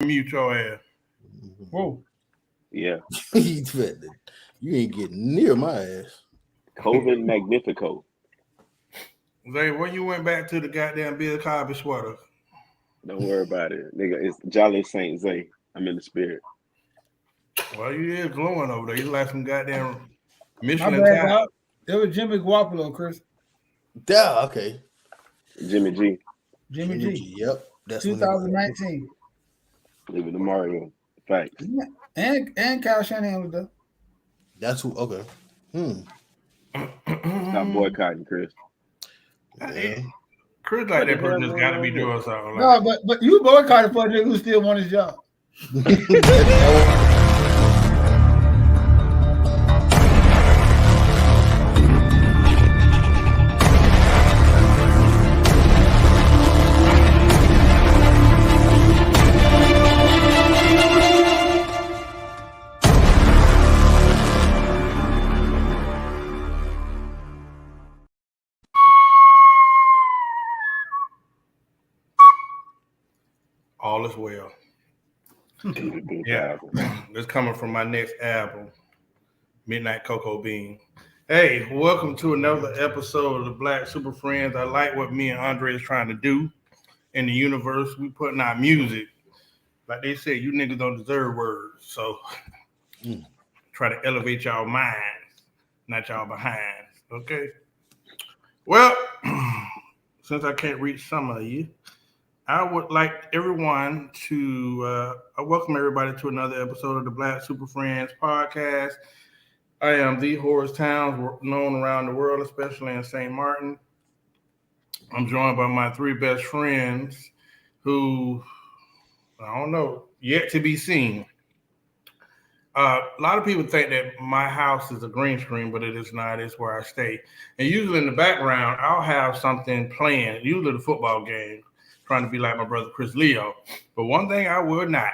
mute your ass. Whoa. Yeah. You ain't getting near my ass. COVID Magnifico. Zay, when you went back to the goddamn Bill Cosby sweater? Don't worry about it, nigga. It's Jolly Saint Zay. I'm in the spirit. Well, you is glowing over there. You like some goddamn My Michelin bad, time. dog. It was Jimmy Garoppolo, Chris. Yeah, okay. Jimmy G. Jimmy G. Yep. That's 2019. Leave it to Mario. Facts. And Kyle Shanahan was there. That's who. Okay. Stop boycotting, Chris. Yeah. Chris like that person just got to be doing something. Like No, but you boycotted for a nigga who still won his job. all is well. Yeah, it's coming from my next album, Midnight Cocoa Bean. Hey, welcome to another episode of the Black Super Friends. I like what me and Andre is trying to do in the universe. We putting out music. Like they said, you niggas don't deserve words. So try to elevate y'all minds, not y'all behinds. Okay? Well, since I can't reach some of you, I would like everyone to welcome everybody to another episode of the Black Super Friends podcast. I am the Horace Towns, known around the world, especially in St. Martin. I'm joined by my three best friends who, I don't know, yet to be seen. A lot of people think that my house is a green screen, but it is not. It's where I stay. And usually in the background, I'll have something playing, usually the football game, trying to be like my brother Chris Leo. But one thing I will not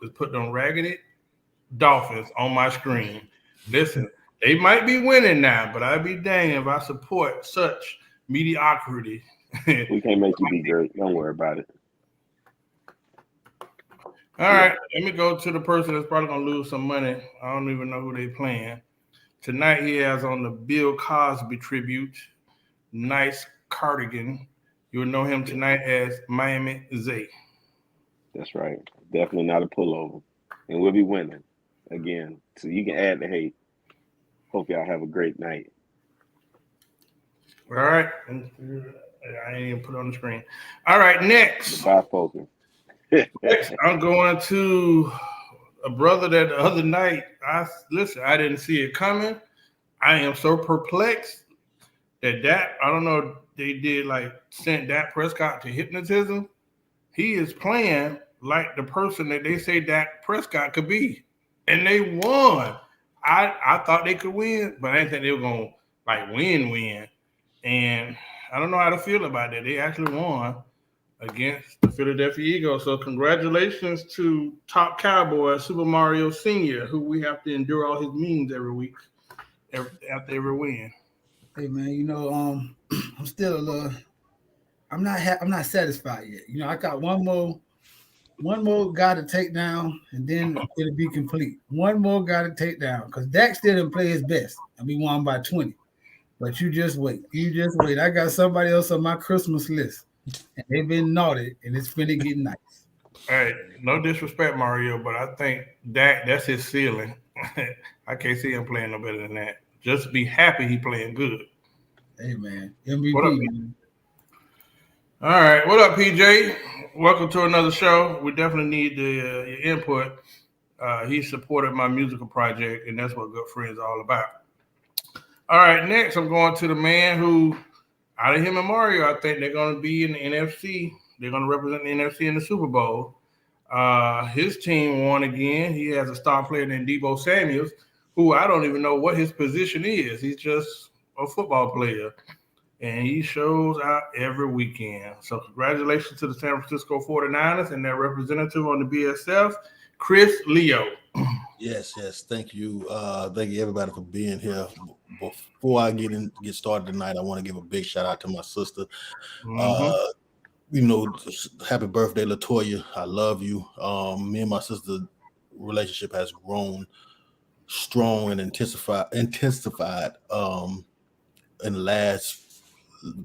is put them raggedy Dolphins on my screen. Listen, they might be winning now, but I'd be dang if I support such mediocrity. We can't make you be great. Don't worry about it. All right, let me go to the person that's probably going to lose some money. I don't even know who they playing. Tonight he has on the Bill Cosby tribute, nice cardigan. You'll know him tonight as Miami Zay. That's right. Definitely not a pullover. And we'll be winning again. So you can add the hate. Hope y'all have a great night. All right. I ain't even put it on the screen. All right, next. Bifocal. Next, I'm going to a brother that the other night, I didn't see it coming. I am so perplexed that I don't know, they did sent Dak Prescott to hypnotism. He is playing like the person that they say Dak Prescott could be. And they won. I thought they could win, but I didn't think they were going to win. And I don't know how to feel about that. They actually won against the Philadelphia Eagles. So congratulations to top cowboy Super Mario Sr., who we have to endure all his memes every week after every win. Hey man, I'm still a little. I'm not satisfied yet. I got one more guy to take down, and then it'll be complete. One more guy to take down because Dak still didn't play his best, and we won by 20. But you just wait. I got somebody else on my Christmas list, and they've been naughty, and it's finna get nice. Hey, no disrespect, Mario, but I think that's his ceiling. I can't see him playing no better than that. Just be happy he playing good. Hey, man. MVP. What up, all right. What up, PJ? Welcome to another show. We definitely need your input. He supported my musical project, and that's what Good Friends are all about. All right, next I'm going to the man who, out of him and Mario, I think they're going to be in the NFC. They're going to represent the NFC in the Super Bowl. His team won again. He has a star player named Deebo Samuels, who I don't even know what his position is. He's just a football player, and he shows out every weekend. So congratulations to the San Francisco 49ers and their representative on the BSF, Chris Leo. Yes. Thank you. Thank you everybody for being here. Before I get started tonight, I want to give a big shout out to my sister. happy birthday, Latoya. I love you. Me and my sister relationship has grown strong and intensified in the last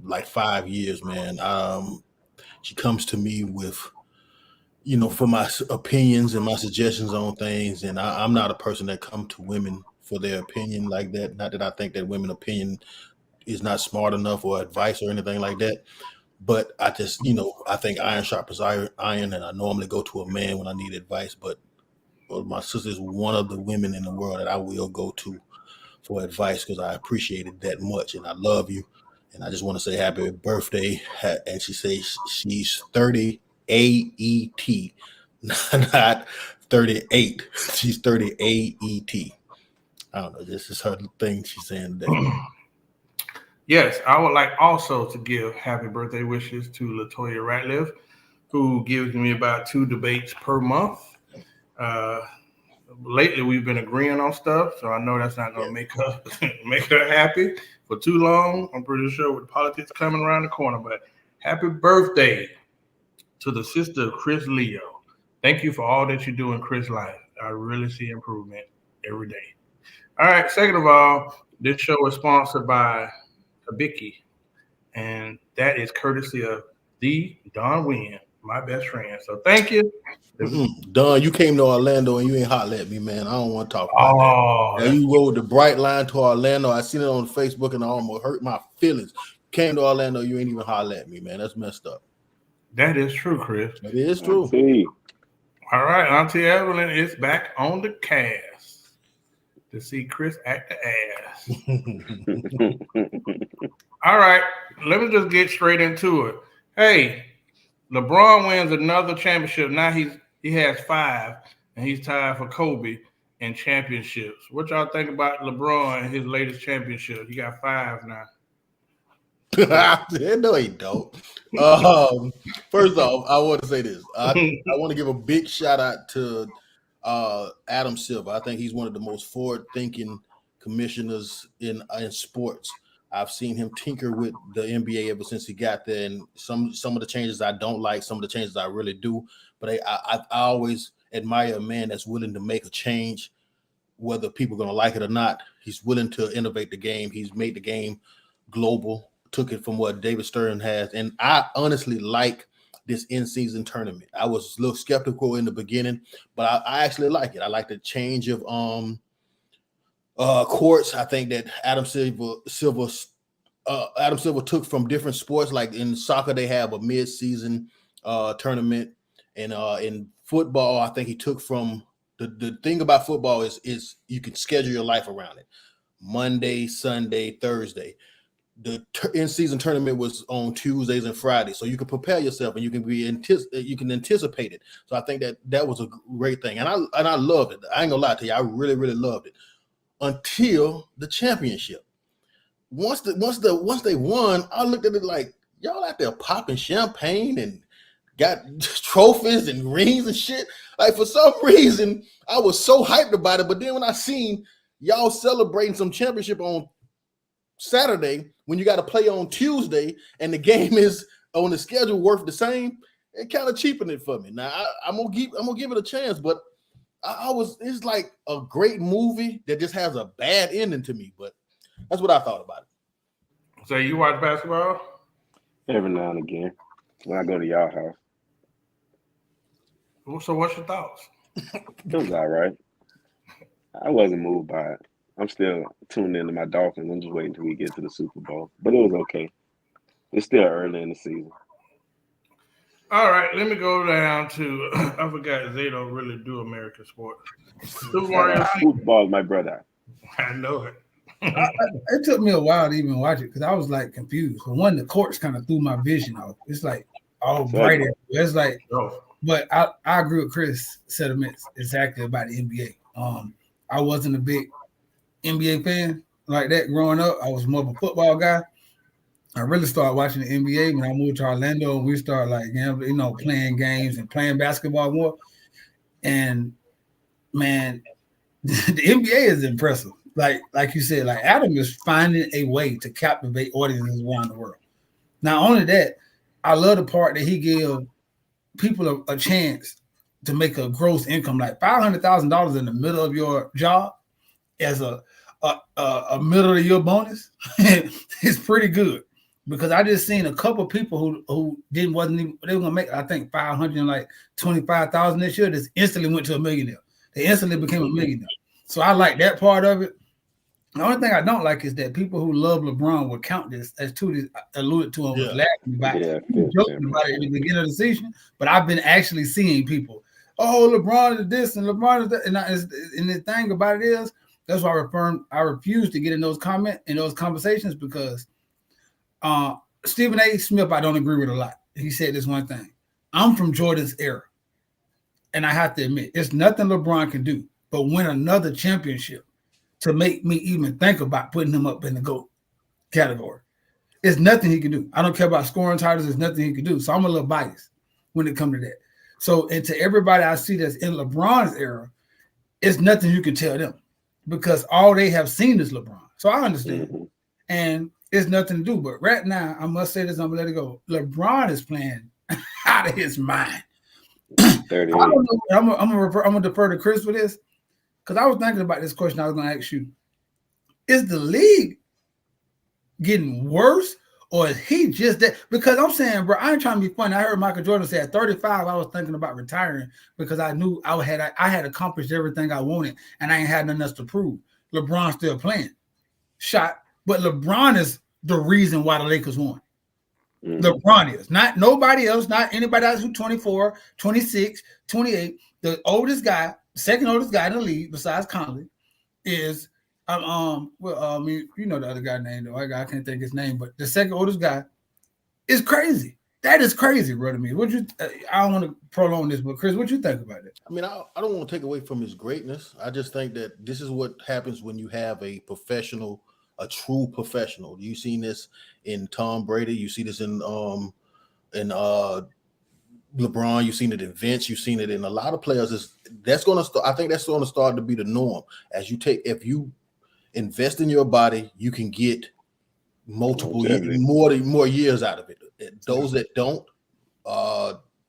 like 5 years, man. She comes to me with, for my opinions and my suggestions on things, and I'm not a person that come to women for their opinion like that. Not that I think that women's opinion is not smart enough or advice or anything like that. But I just, I think iron sharpens iron, and I normally go to a man when I need advice. But my sister is one of the women in the world that I will go to for advice because I appreciate it that much, and I love you. And I just want to say happy birthday. And she says she's 30 AET, not 38. She's 30 AET. I don't know. This is her thing she's saying today. Yes, I would like also to give happy birthday wishes to Latoya Ratliff, who gives me about 2 debates per month. Lately, we've been agreeing on stuff, so I know that's not going to make her happy for too long. I'm pretty sure with politics coming around the corner. But happy birthday to the sister of Chris Leo. Thank you for all that you do in Chris' life. I really see improvement every day. All right. Second of all, this show is sponsored by Habiki, and that is courtesy of the Don Wynn, my best friend. So thank you. Don, you came to Orlando and you ain't holler at me, man. I don't want to talk about that. Now, you rode the bright line to Orlando. I seen it on Facebook and I almost hurt my feelings. Came to Orlando, you ain't even holler at me, man. That's messed up. That is true, Chris. It is true. All right, Auntie Evelyn is back on the cast to see Chris act the ass. All right, let me just get straight into it. Hey, LeBron wins another championship. Now he has 5, and he's tied for Kobe in championships. What y'all think about LeBron and his latest championship? He got 5 now. No, he don't. First off, I want to say this. I want to give a big shout out to Adam Silver. I think he's one of the most forward-thinking commissioners in sports. I've seen him tinker with the NBA ever since he got there, and some of the changes I don't like, some of the changes I really do. But I always admire a man that's willing to make a change, whether people are going to like it or not. He's willing to innovate the game. He's made the game global, took it from what David Stern has. And I honestly like this in-season tournament. I was a little skeptical in the beginning, but I actually like it. I like the change of courts. I think that Adam Silver took from different sports. Like in soccer, they have a mid-season tournament, and in football, I think he took from the thing about football is you can schedule your life around it. Monday, Sunday, Thursday. The in-season tournament was on Tuesdays and Fridays, so you can prepare yourself and you can anticipate it. So I think that was a great thing, and I loved it. I ain't gonna lie to you, I really, really loved it until the championship. Once they won, I looked at it like, y'all out there popping champagne and got trophies and rings and shit. Like, for some reason, I was so hyped about it. But then when I seen y'all celebrating some championship on Saturday, when you got to play on Tuesday and the game is on the schedule worth the same, it kind of cheapened it for me. Now I'm gonna give it a chance, but it's like a great movie that just has a bad ending to me. But that's what I thought about it. So you watch basketball? Every now and again when I go to y'all house. So what's your thoughts? It was all right. I wasn't moved by it. I'm still tuned into my Dolphins. I'm just waiting until we get to the Super Bowl. But it was okay. It's still early in the season. All right, let me go down to I forgot they don't really do American sports. Football is my brother. I know it. It took me a while to even watch it because I was like confused. For one, the courts kind of threw my vision off. It's like all bright. It's like, but I agree with Chris' sentiments exactly about the NBA. I wasn't a big NBA fan like that growing up. I was more of a football guy. I really started watching the NBA when I moved to Orlando, and we started playing games and playing basketball more. And man, the NBA is impressive. Like you said, like Adam is finding a way to captivate audiences around the world. Not only that, I love the part that he give people a chance to make a gross income, like $500,000 in the middle of your job as a middle of the year bonus. It's pretty good, because I just seen a couple people who they were gonna make, I think, 525,000 this year. Just instantly went to a millionaire. They instantly became a millionaire. So I like that part of it. The only thing I don't like is that people who love LeBron will count this, as Tootie alluded to and was laughing about, joking about it in the beginning of the season. But I've been actually seeing people, oh, LeBron is this and LeBron is that. And the thing about it is, that's why I refuse to get in those conversations, because Stephen A. Smith, I don't agree with a lot. He said this one thing: I'm from Jordan's era, and I have to admit, it's nothing LeBron can do but win another championship to make me even think about putting him up in the GOAT category. It's nothing he can do. I don't care about scoring titles. There's nothing he can do. So I'm a little biased when it comes to that. So, and to everybody I see that's in LeBron's era, it's nothing you can tell them, because all they have seen is LeBron. So I understand. And it's nothing to do. But right now, I must say this, I'm going to let it go. LeBron is playing out of his mind. I don't know. I'm going to defer to Chris for this, because I was thinking about this question I was going to ask you. Is the league getting worse, or is he just that? Because I'm saying, bro, I ain't trying to be funny. I heard Michael Jordan say at 35, I was thinking about retiring, because I knew I had accomplished everything I wanted, and I ain't had nothing else to prove. LeBron's still playing. Shot. But LeBron is the reason why the Lakers won. LeBron is. Not nobody else, not anybody else who's 24, 26, 28. The oldest guy, second oldest guy in the league besides Conley is you know the other guy named, I can't think his name, but the second oldest guy is crazy. That is crazy, bro, to me. I don't want to prolong this, but Chris, what you think about it? I mean, I don't want to take away from his greatness. I just think that this is what happens when you have a professional, a true professional. You've seen this in Tom Brady. You see this in LeBron. You've seen it in Vince. You've seen it in a lot of players. I think that's going to start to be the norm. If you invest in your body, you can get multiple more years out of it. Those that don't,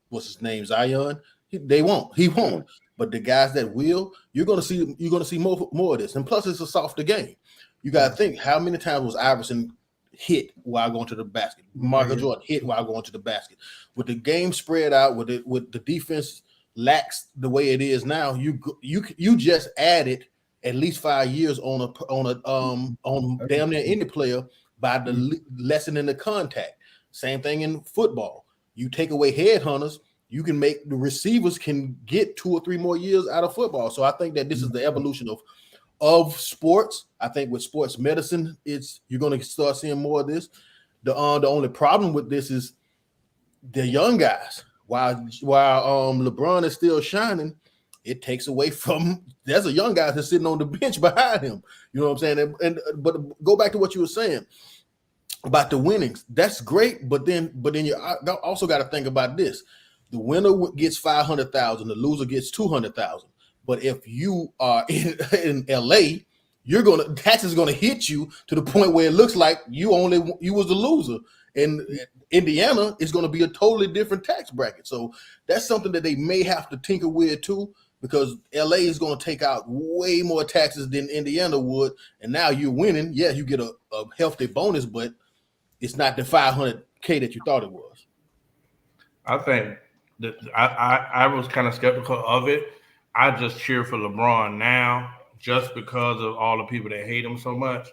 what's his name, Zion, he won't. But the guys that will, you're gonna see more of this. And plus, it's a softer game. You gotta think, how many times was Iverson hit while going to the basket? Michael Jordan hit while going to the basket. With the game spread out, with the defense lax the way it is now, you just added at least 5 years on damn near any player by the lessening the contact. Same thing in football. You take away headhunters, you can make the receivers can get 2 or 3 more years out of football. So I think that this is the evolution of sports. I think with sports medicine, you're going to start seeing more of this. The only problem with this is the young guys. While LeBron is still shining, it takes away from. There's a young guy that's sitting on the bench behind him. You know what I'm saying? But go back to what you were saying about the winnings. That's great, but then you also got to think about this: the winner gets 500,000, the loser gets 200,000. But if you are in LA, taxes gonna hit you to the point where it looks like you was the loser. In Indiana, it's gonna be a totally different tax bracket. So that's something that they may have to tinker with too, because LA is gonna take out way more taxes than Indiana would. And now you're winning. Yeah, you get a healthy bonus, but it's not the 500K that you thought it was. I think that I was kind of skeptical of it. I just cheer for LeBron now just because of all the people that hate him so much.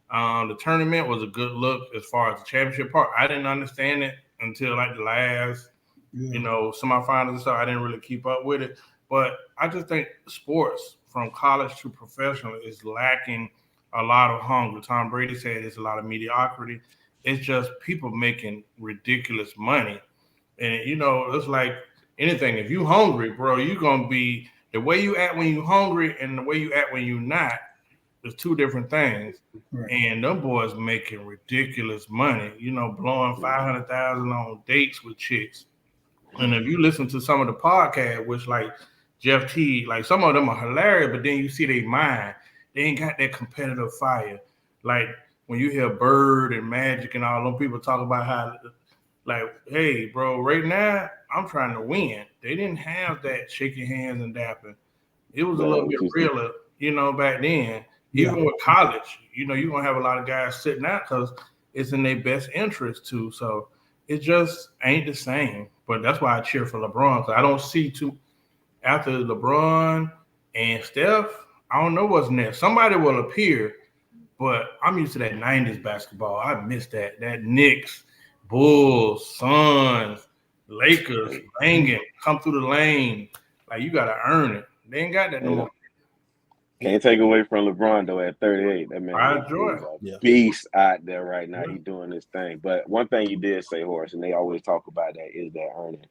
The tournament was a good look as far as the championship part. I didn't understand it until like the last, semifinals and stuff. I didn't really keep up with it. But I just think sports from college to professional is lacking a lot of hunger. Tom Brady said it's a lot of mediocrity. It's just people making ridiculous money. And, it's like anything. If you hungry, bro, you're going to be – the way you act when you hungry and the way you act when you're not is two different things. Right. And them boys making ridiculous money, blowing 500,000 on dates with chicks. And if you listen to some of the podcasts, which like Jeff T, like some of them are hilarious, but then you see their mind. They ain't got that competitive fire. Like when you hear Bird and Magic and all them people talk about how Like, hey, bro, right now I'm trying to win. They didn't have that shaking hands and dapping. It was a little bit realer, back then. Even with college, you're gonna have a lot of guys sitting out because it's in their best interest too. So it just ain't the same. But that's why I cheer for LeBron, because I don't see after LeBron and Steph. I don't know what's next. Somebody will appear, but I'm used to that 90s basketball. I miss that. That Knicks, Bulls, Suns, Lakers, banging, come through the lane. Like, you got to earn it. They ain't got that no more. Can't take away from LeBron, though, at 38. That man is a beast out there right now. He's doing this thing. But one thing you did say, Horace, and they always talk about that, is that earning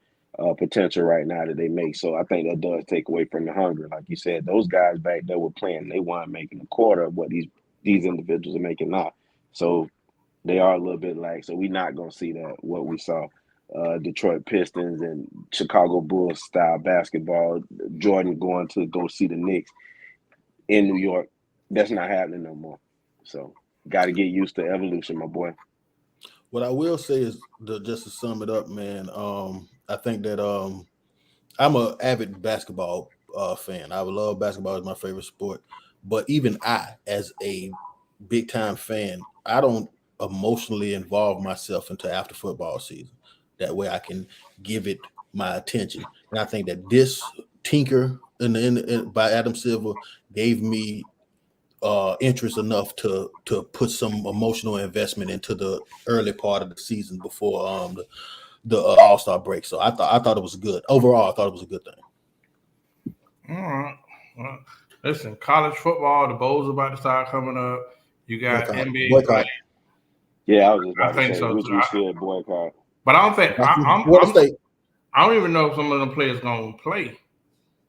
potential right now that they make. So I think that does take away from the hunger. Like you said, those guys back there were playing. They weren't making a quarter of what these individuals are making now. So they are a little bit like. So we're not going to see that, what we saw. Detroit Pistons and Chicago Bulls style basketball. Jordan going to go see the Knicks in New York. That's not happening no more. So got to get used to evolution, my boy. What I will say is, just to sum it up, man, I think that I'm an avid basketball fan. I would love basketball as my favorite sport. But even I, as a big time fan, I don't emotionally involve myself into after football season. That way I can give it my attention. And I think that this tinker by Adam Silver gave me interest enough to put some emotional investment into the early part of the season before the All-Star break. So I thought it was good. Overall, I thought it was a good thing. All right. Well, listen, college football, the bowls about to start coming up. You got NBA play. Yeah, I was just about to say, so which we should boycott. But I don't think I don't even know if some of them players gonna play.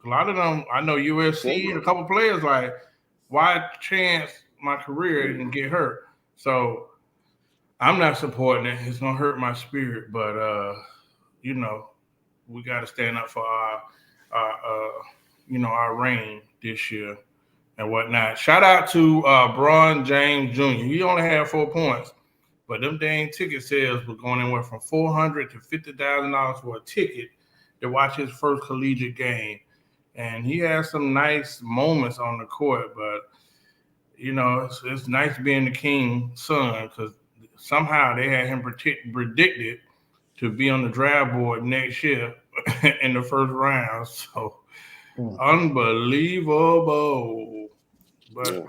A lot of them, I know USC and a couple players like, why chance my career and get hurt? So I'm not supporting it. It's gonna hurt my spirit, but we got to stand up for our reign this year and whatnot. Shout out to Bron James Jr. He only had 4 points, but them dang ticket sales were going anywhere from $400 to $50,000 for a ticket to watch his first collegiate game. And he has some nice moments on the court, but it's nice being the king's son, because somehow they had him predicted to be on the draft board next year in the first round. So unbelievable. But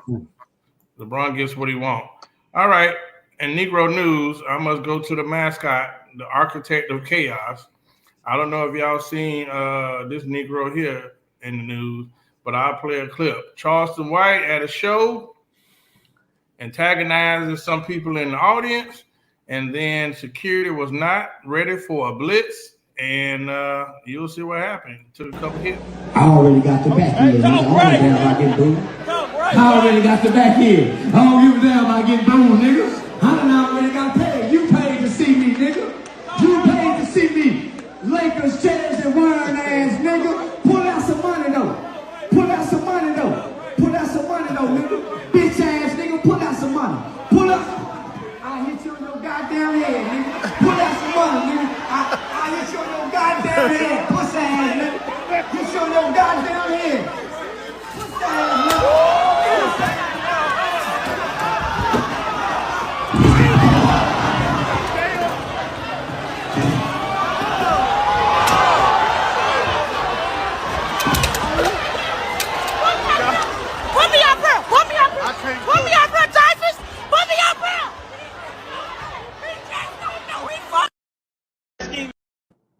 LeBron gets what he wants. All right. And Negro news, I must go to the mascot, the architect of chaos. I don't know if y'all seen this Negro here in the news, but I'll play a clip. Charleston White at a show antagonizing some people in the audience, and then security was not ready for a blitz, and you'll see what happened. Took a couple hits. I already got the back here. I already got the back here. I don't give a damn about getting booed, nigga. I done already got paid. You paid to see me, nigga. You paid to see me. Lakers, chairs, and wearing ass, nigga. Pull out some money, though. Pull out some money, though. Pull out some money, though, nigga. Bitch ass, nigga. Pull out some money. Pull up. I hit you on your goddamn head, nigga. Pull out some money, nigga. I hit you on your goddamn head. Pussy ass, nigga. Hit you on your goddamn head. Pussy ass, nigga. Put me up, bro, Typhus! Put me up, bro!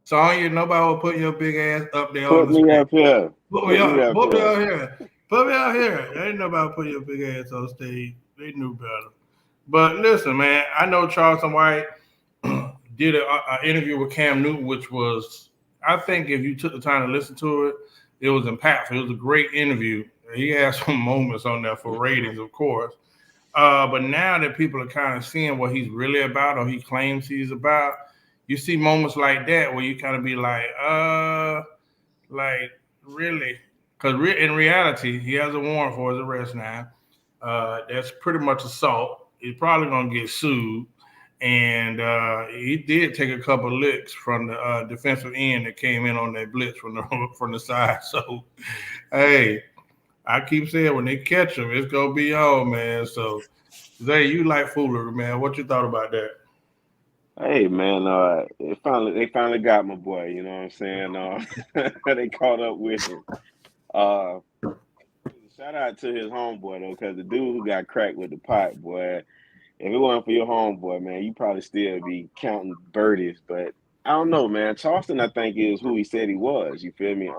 So nobody will put your big ass up there. Put me up here. Put me out here. Put me out here. Ain't nobody put your big ass on stage. They knew better. But listen, man, I know Charleston White did an interview with Cam Newton, which was, I think if you took the time to listen to it, it was impactful. It was a great interview. He had some moments on there for ratings, of course. But now that people are kind of seeing what he's really about, or he claims he's about, you see moments like that where you kind of be like really? Because in reality, he has a warrant for his arrest now. That's pretty much assault. He's probably going to get sued. And he did take a couple licks from the defensive end that came in on that blitz from the side. So, hey, I keep saying when they catch him, it's gonna be on, man. So, Zay, you like foolery, man. What you thought about that? Hey man, they finally got my boy. You know what I'm saying? They caught up with him. Shout out to his homeboy though, because the dude who got cracked with the pot, boy. If it wasn't for your homeboy, man, you probably still be counting birdies. But I don't know, man. Charleston, I think, is who he said he was. You feel me?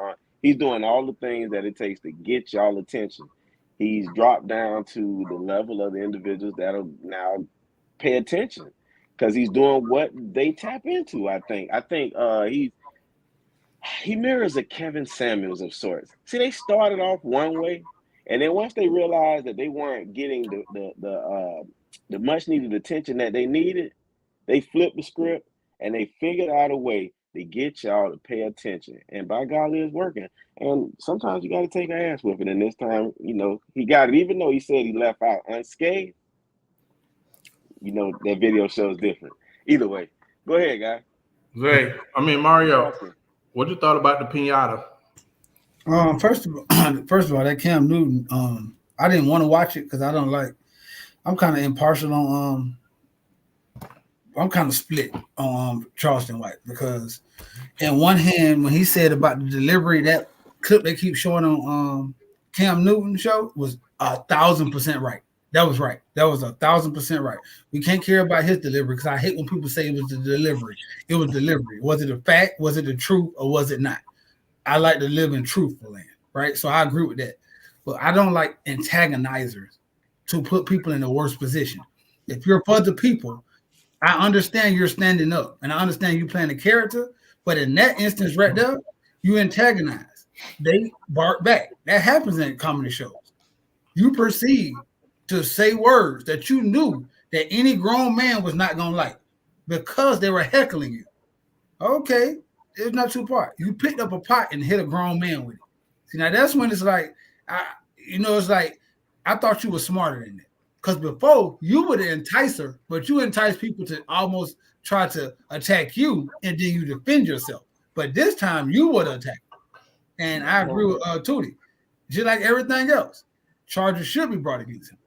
He's doing all the things that it takes to get y'all attention. He's dropped down to the level of the individuals that'll now pay attention because he's doing what they tap into. I think he mirrors a Kevin Samuels of sorts. See, they started off one way, and then once they realized that they weren't getting the much needed attention that they needed, they flipped the script and they figured out a way to get y'all to pay attention. And by golly, it's working. And sometimes you got to take an ass whipping. And this time, he got it. Even though he said he left out unscathed, that video shows different. Either way, go ahead, guy. Mario, what you thought about the pinata? First of all, that Cam Newton, I didn't want to watch it because I don't like. I'm kind of impartial on. I'm kind of split on Charleston White because, in one hand, when he said about the delivery, that clip they keep showing on Cam Newton show was 1,000% right. That was right. That was 1,000% right. We can't care about his delivery because I hate when people say it was the delivery. It was delivery. Was it a fact? Was it the truth? Or was it not? I like to live in truthful land, right? So I agree with that. But I don't like antagonizers to put people in the worst position. If you're for the people, I understand you're standing up and I understand you playing a character, but in that instance right there, you antagonize. They bark back. That happens in comedy shows. You proceed to say words that you knew that any grown man was not going to like because they were heckling you. Okay, it's not too far. You picked up a pot and hit a grown man with it. See, now that's when it's like, it's like, I thought you were smarter than that. Because before, you were the enticer, but you entice people to almost try to attack you, and then you defend yourself. But this time, you were the attacker. And I agree with Tootie. Just like everything else, charges should be brought against him.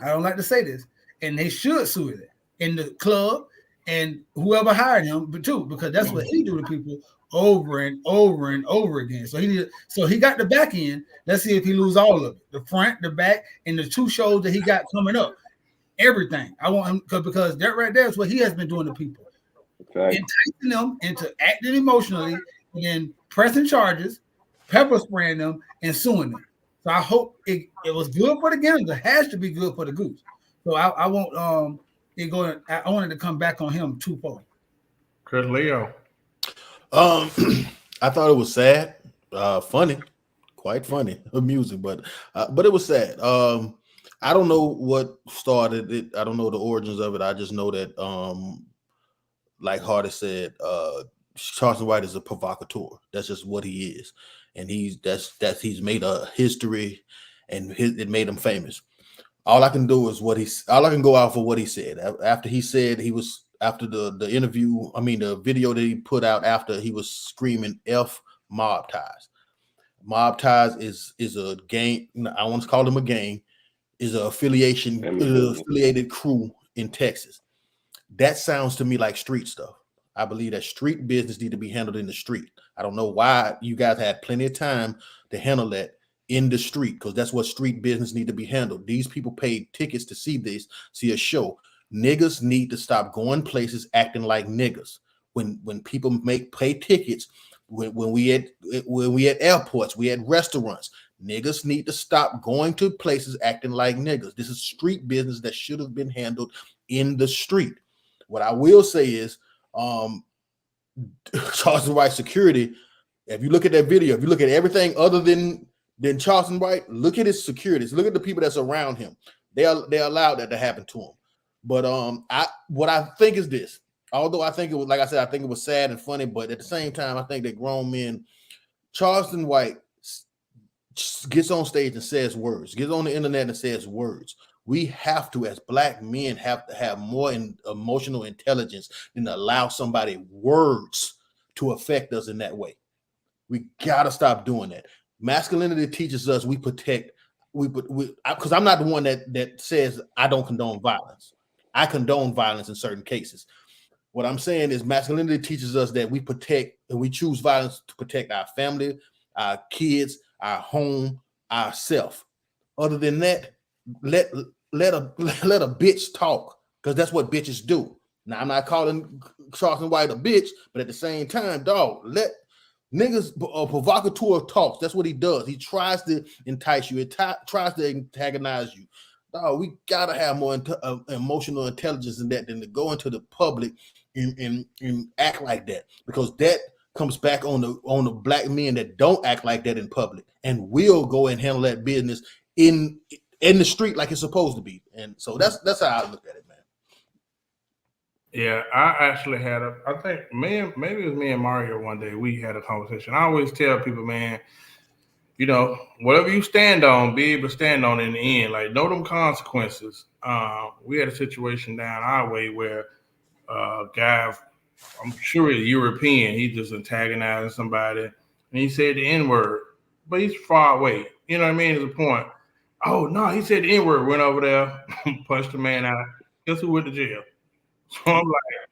I don't like to say this. And they should sue it in the club and whoever hired him, but too, because that's what he do to people over and over and over again. So he got the back end. Let's see if he lose all of it. The front, the back, and the 2 shows that he got coming up. Everything. I want him because that right there is what he has been doing to people. Okay. Enticing them into acting emotionally and then pressing charges, pepper spraying them, and suing them. So I hope it was good for the gander. It has to be good for the goose. So I won't I wanted to come back on him twofold. Chris Leo. I thought it was sad, funny, quite funny, amusing, but it was sad. I don't know what started it. I don't know the origins of it. I just know that, like Horace said, Charleston White is a provocateur. That's just what he is, and he's made a history, and it made him famous. All I can do is all I can go out for what he said. After he said he was. After the interview, the video that he put out after he was screaming F mob ties. Mob ties is a gang. I want to call them a gang. Is an affiliated crew in Texas. That sounds to me like street stuff. I believe that street business need to be handled in the street. I don't know why you guys had plenty of time to handle that in the street because that's what street business need to be handled. These people paid tickets to see a show. Niggas need to stop going places acting like niggas. When people pay tickets, when we at airports, we at restaurants, niggas need to stop going to places acting like niggas. This is street business that should have been handled in the street. What I will say is, Charleston White security. If you look at that video, if you look at everything other than Charleston White, look at his security. Look at the people that's around him. They allowed that to happen to him. But what I think is this. Although I think it was, like I said, I think it was sad and funny, but at the same time, I think that grown men, Charleston White gets on stage and says words, gets on the internet and says words. We have to, as Black men, have to have more emotional intelligence than to allow somebody's words to affect us in that way. We gotta stop doing that. Masculinity teaches us we protect. Because I'm not the one that says I don't condone violence. I condone violence in certain cases. What I'm saying is masculinity teaches us that we protect and we choose violence to protect our family, our kids, our home, ourself. Other than that, let a bitch talk, because that's what bitches do. Now, I'm not calling Charleston White a bitch, but at the same time, dog, let niggas provocateur talks. That's what he does. He tries to entice you. Tries to antagonize you. Dog, we gotta have more emotional intelligence in that than to go into the public and act like that, because that comes back on the Black men that don't act like that in public and will go and handle that business in the street like it's supposed to be. And so that's how I look at it, man. Yeah, I actually had I think maybe it was me and Mario one day, we had a conversation. I always tell people, man, you know, whatever you stand on, be able to stand on in the end. Like, know them consequences. We had a situation down our way where a guy, I'm sure he's European, he just antagonizing somebody, and he said the N-word, but he's far away. You know what I mean? There's a point. Oh, no, he said the N-word, went over there, punched the man out. Guess who went to jail? So I'm like,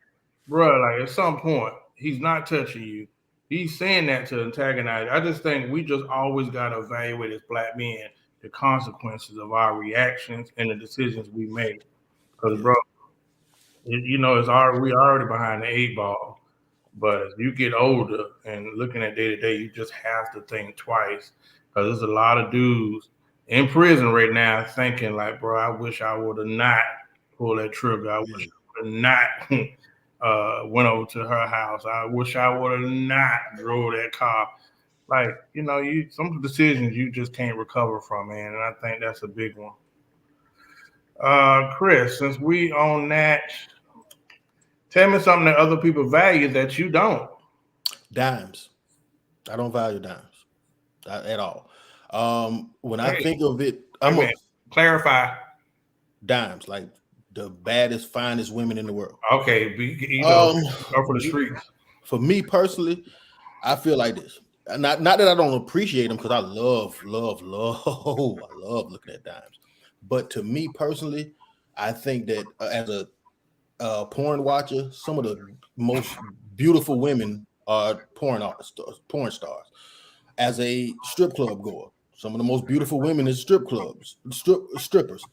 bro, like at some point, he's not touching you. He's saying that to antagonize. I just think we just always got to evaluate as Black men the consequences of our reactions and the decisions we make. Because, bro, you know, we already behind the 8 ball. But as you get older and looking at day to day, you just have to think twice. Because there's a lot of dudes in prison right now thinking like, bro, I wish I would have not pulled that trigger. I wish I would have not went over to her house. I wish I would have not drove that car. Like, you know, some decisions you just can't recover from, man. And I think that's a big one. Chris, since we on that, tell me something that other people value that you don't. Dimes. I don't value dimes at all. When I think of it, clarify. Dimes, like the baddest, finest women in the world. Okay, go for the streets. For me personally, I feel like this. Not that I don't appreciate them, because I love looking at dimes. But to me personally, I think that as a porn watcher, some of the most beautiful women are porn stars. As a strip club goer, some of the most beautiful women in strip clubs, strippers,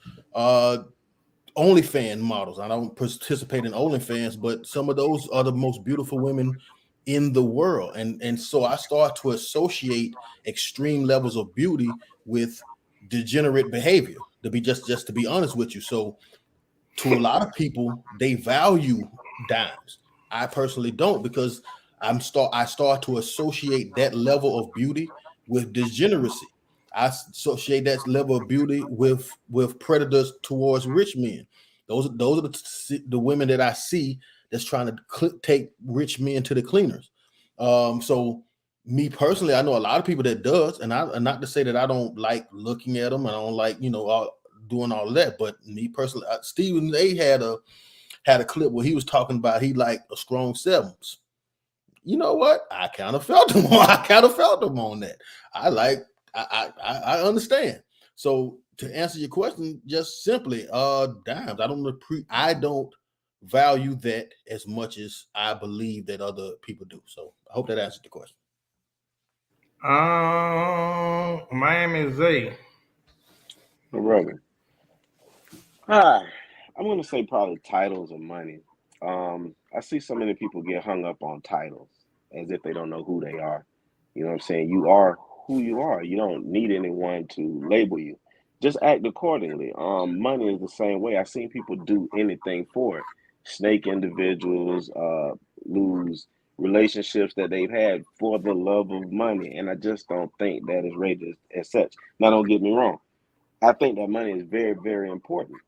OnlyFans models. I don't participate in OnlyFans, but some of those are the most beautiful women in the world. And so I start to associate extreme levels of beauty with degenerate behavior, to be honest with you. So to a lot of people, they value dimes. I personally don't, because I start to associate that level of beauty with degeneracy. I associate that level of beauty with predators towards rich men. Those are the women that I see that's trying to take rich men to the cleaners. So me personally, I know a lot of people that does, and not to say that I don't like looking at them, and I don't like, you know, doing all of that. But me personally, Stephen A had a clip where he was talking about he liked a strong sevens. You know what? I kind of felt him on that. I understand. So to answer your question, just simply, dimes. I don't value that as much as I believe that other people do. So I hope that answered the question. Miami Zay. Brother. Hi. I'm gonna say probably titles or money. I see so many people get hung up on titles as if they don't know who they are. You know what I'm saying? You are who you are. You don't need anyone to label you. Just act accordingly. Money is the same way. I've seen people do anything for it. Snake individuals, lose relationships that they've had for the love of money. And I just don't think that is rated as such. Now, don't get me wrong. I think that money is very, very important.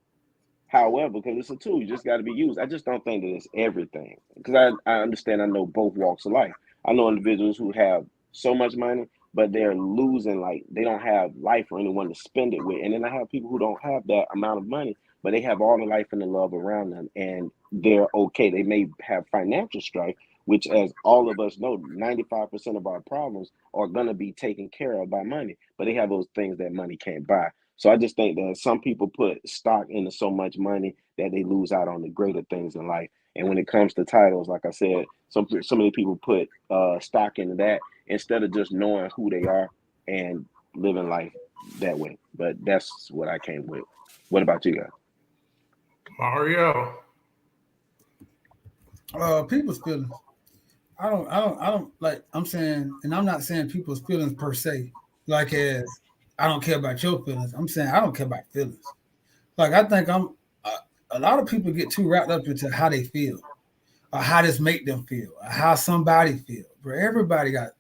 However, because it's a tool, you just got to be used. I just don't think that it's everything. Because I understand, I know both walks of life. I know individuals who have so much money but they're losing, like they don't have life or anyone to spend it with. And then I have people who don't have that amount of money, but they have all the life and the love around them, and they're okay. They may have financial strife, which, as all of us know, 95% of our problems are going to be taken care of by money, but they have those things that money can't buy. So I just think that some people put stock into so much money that they lose out on the greater things in life. And when it comes to titles, like I said, so many people put stock into that instead of just knowing who they are and living life that way. But that's what I came with. What about you guys? Mario. People's feelings. I don't like, I'm saying, and I'm not saying people's feelings per se, like as I don't care about your feelings. I'm saying I don't care about feelings. Like, I think a lot of people get too wrapped up into how they feel, or how this make them feel, or how somebody feel. But everybody got.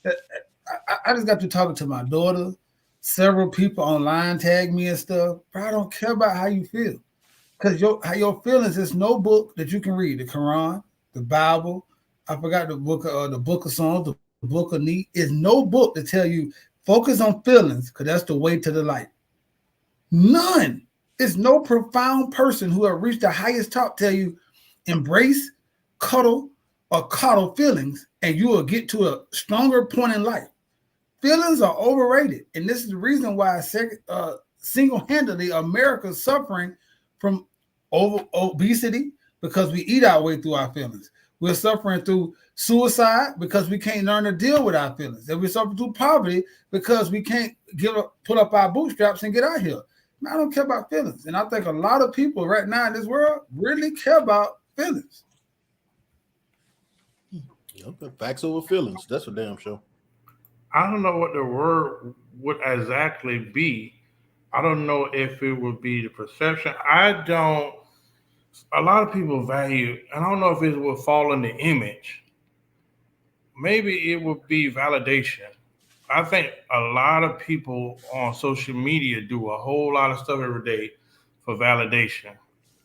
I just got to talking to my daughter. Several people online tag me and stuff. But I don't care about how you feel, because your feelings is no book that you can read. The Quran, the Bible. I forgot the book of Songs, the book of Neat. Is no book to tell you focus on feelings, because that's the way to the light. None. It's no profound person who have reached the highest top tell you embrace, cuddle, or coddle feelings, and you will get to a stronger point in life. Feelings are overrated, and this is the reason why single-handedly America's suffering from obesity, because we eat our way through our feelings. We're suffering through suicide because we can't learn to deal with our feelings. And we're suffering through poverty because we can't pull up our bootstraps and get out here. I don't care about feelings. And I think a lot of people right now in this world really care about feelings. Facts over feelings. That's for damn sure. I don't know what the word would exactly be. I don't know if it would be the perception. A lot of people value, and I don't know if it will fall in the image. Maybe it would be validation. I think a lot of people on social media do a whole lot of stuff every day for validation.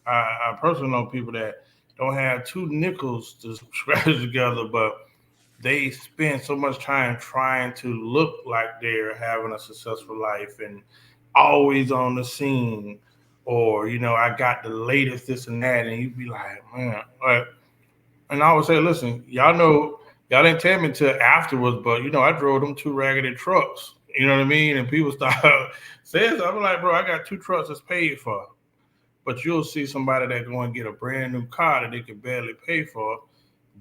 I personally know people that don't have two nickels to scratch together, but they spend so much time trying to look like they're having a successful life and always on the scene, or, I got the latest this and that, and you'd be like, man, and I would say, listen, y'all didn't tell me until afterwards, but I drove them 2 raggedy trucks, you know what I mean? And people start saying, I'm like, bro, I got 2 trucks that's paid for. But you'll see somebody that go and get a brand new car that they can barely pay for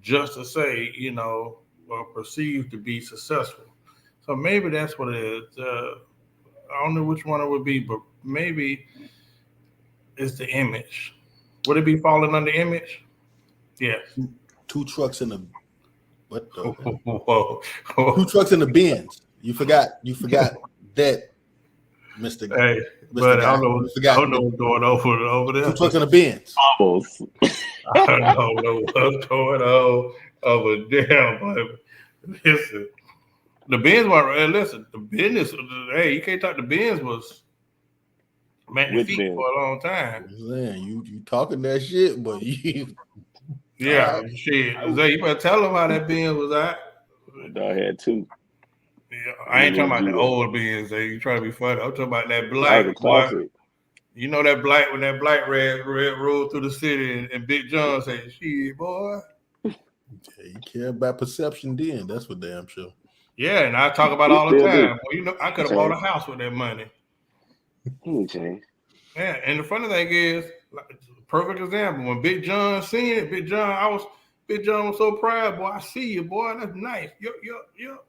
just to say, or perceived to be successful. So maybe that's what it is. I don't know which one it would be, but maybe it's the image. Would it be falling under image? Yes. 2 trucks in the what? Whoa. 2 trucks in the Benz. You forgot that, Mr. Hey, Mr. but Guy. I don't know what's going on over there. 2 trucks in the Benz. Almost. I don't know what's going on over there, but listen. The Benz one, listen, the business, hey, you can't talk, the Benz was magnifique for a long time. Man, you talking that shit, but you... Yeah, shit. Zay, you better tell them how that Benz was at. I had 2. Yeah, I ain't talking about the old Benz, Zay. You trying to be funny. I'm talking about that black, boy. You know that black, when that black red rolled through the city and Big John said, shit, boy. Yeah, you care about perception then. That's for damn sure. Yeah, and I talk about all the time. Well, I could have bought a house with that money. Yeah, and the funny thing is, like, perfect example, when Big John seen it, Big John was so proud, boy. I see you, boy. That's nice. Yup.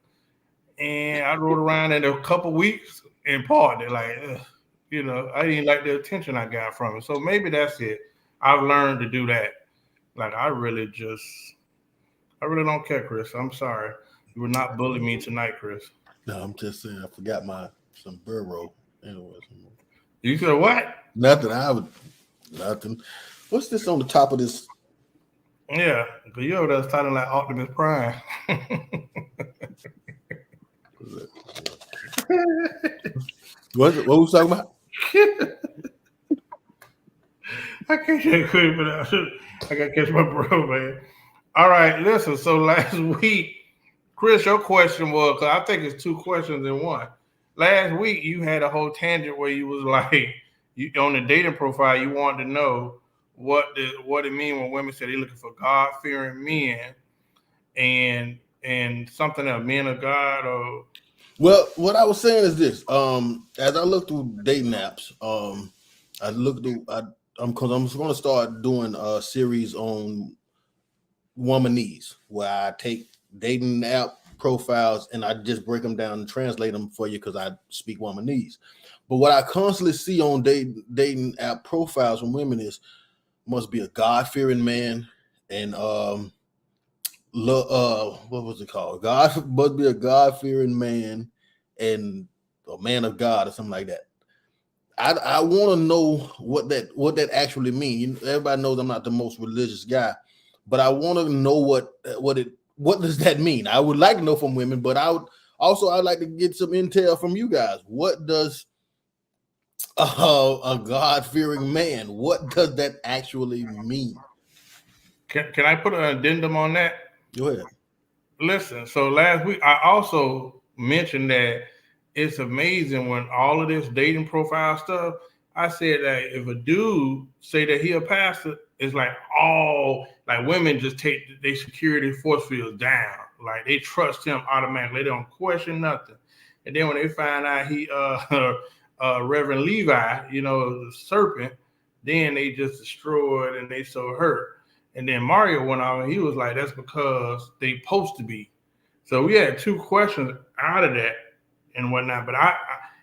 And I rode around in a couple weeks and partied. Like, I didn't like the attention I got from it. So maybe that's it. I've learned to do that. Like, I really don't care, Chris. I'm sorry. You will not bully me tonight, Chris. No, I'm just saying I forgot my sombrero. Anyways. You said what? Nothing. What's this on the top of this? Yeah, because that's sounding like Optimus Prime. What was we talking about? I can't get quick, but I gotta catch my bro, man. All right, listen. So last week, Chris, your question was, cause I think it's two questions in one. Last week you had a whole tangent where you was like, you on the dating profile, you wanted to know what it mean when women say they're looking for God-fearing men and something else, men of God or. Well, what I was saying is this. As I look through dating apps, I'm going to start doing a series on womanese, where I take dating app profiles and I just break them down and translate them for you because I speak womanese. But what I constantly see on dating app profiles from women is must be a God-fearing man and what was it called? God must be a God-fearing man and a man of God or something like that. I want to know what that actually means. Everybody knows I'm not the most religious guy, but I want to know what does that mean. I would like to know from women, but I'd like to get some intel from you guys. What does a God-fearing man? What does that actually mean? Can I put an addendum on that? Go ahead. Listen, so last week I also mentioned that it's amazing when all of this dating profile stuff, I said that if a dude say that he a pastor, it's like all like women just take their security force fields down. Like they trust him automatically. They don't question nothing. And then when they find out he Reverend Levi, the serpent, then they just destroyed and they so hurt. And then Mario went on and he was like, that's because they supposed to be. So we had two questions out of that and whatnot. But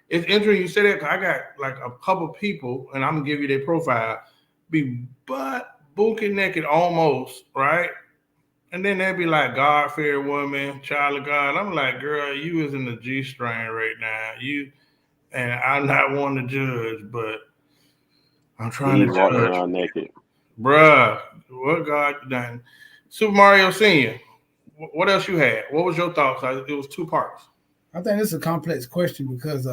it's interesting you say that because I got like a couple people, and I'm gonna give you their profile, be butt booking naked almost, right? And then they'd be like, God-fearing woman, child of God. I'm like, girl, you is in the G string right now. And I'm not one to judge, but I'm trying to judge. Around naked. Bruh, what God done? Super Mario Senior. What else you had? What was your thoughts? It was two parts. I think it's a complex question because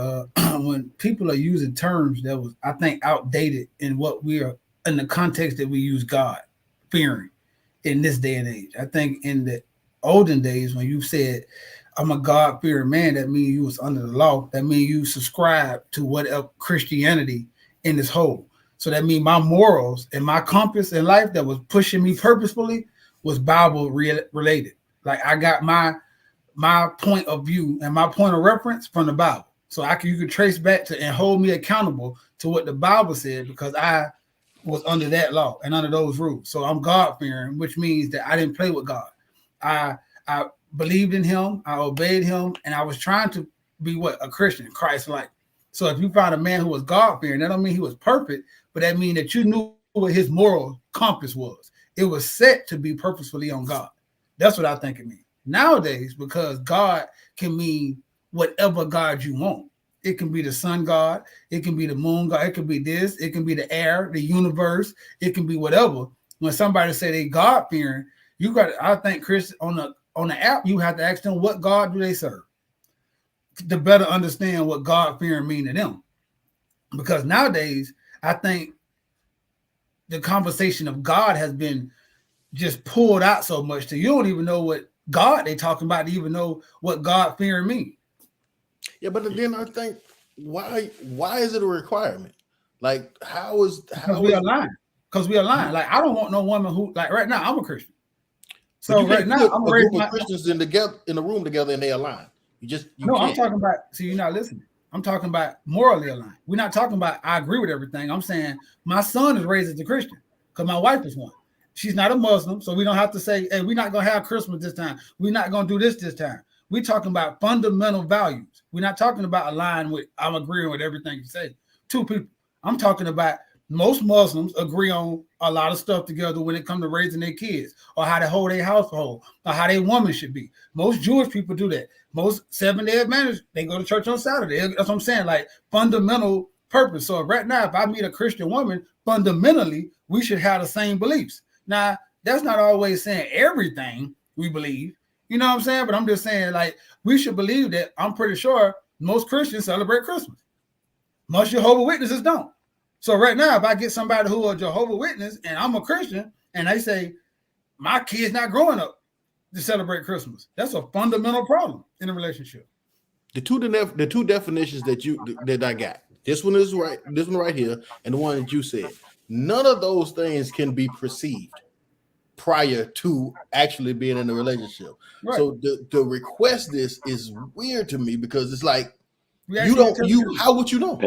when people are using terms that was, I think, outdated in what we are in the context that we use God fearing in this day and age. I think in the olden days when you said I'm a God fearing man, that means you was under the law. That means you subscribe to whatever Christianity in this whole. So that means my morals and my compass in life that was pushing me purposefully was Bible related. Like I got my point of view and my point of reference from the Bible. So you could trace back to and hold me accountable to what the Bible said because I was under that law and under those rules. So I'm God-fearing, which means that I didn't play with God. I believed in him, I obeyed him, and I was trying to be a Christian, Christ-like. So if you find a man who was God-fearing, that don't mean he was perfect, but that means that you knew what his moral compass was. It was set to be purposefully on God. That's what I think it means. Nowadays, because God can mean whatever God you want. It can be the sun God, it can be the moon God, it can be this, it can be the air, the universe, it can be whatever. When somebody say they God-fearing, I think, Chris, on the app, you have to ask them what God do they serve to better understand what God-fearing mean to them. Because nowadays, I think the conversation of God has been just pulled out so much that you don't even know what God they talking about to even know what God-fearing means. Yeah, but then I think why is it a requirement? Like because we align. Because we align. Like I don't want no woman who like right now I'm a Christian. So right now I'm a group of Christians in the room together and they align. I'm talking about. See, you're not listening. I'm talking about morally aligned. We're not talking about I agree with everything. I'm saying my son is raised as a Christian because my wife is one. She's not a Muslim, so we don't have to say, hey, we're not gonna have Christmas this time. We're not gonna do this time. We're talking about fundamental values. We're not talking about align with I'm agreeing with everything you say. Two people. I'm talking about most Muslims agree on a lot of stuff together when it comes to raising their kids or how to hold their household or how their woman should be. Most Jewish people do that. Most Seventh-day Adventists, they go to church on Saturday. That's what I'm saying, like fundamental purpose. So right now, if I meet a Christian woman, fundamentally, we should have the same beliefs. Now, that's not always saying everything we believe. You know what I'm saying? But I'm just saying, like, we should believe that I'm pretty sure most Christians celebrate Christmas. Most Jehovah's Witnesses don't. So right now, if I get somebody who are Jehovah's Witness and I'm a Christian and they say, my kid's not growing up to celebrate Christmas. That's a fundamental problem in a relationship. The two definitions that I got. This one is right. This one right here, and the one that you said. None of those things can be perceived prior to actually being in a relationship. Right. So to request this is weird to me because it's like how would you know?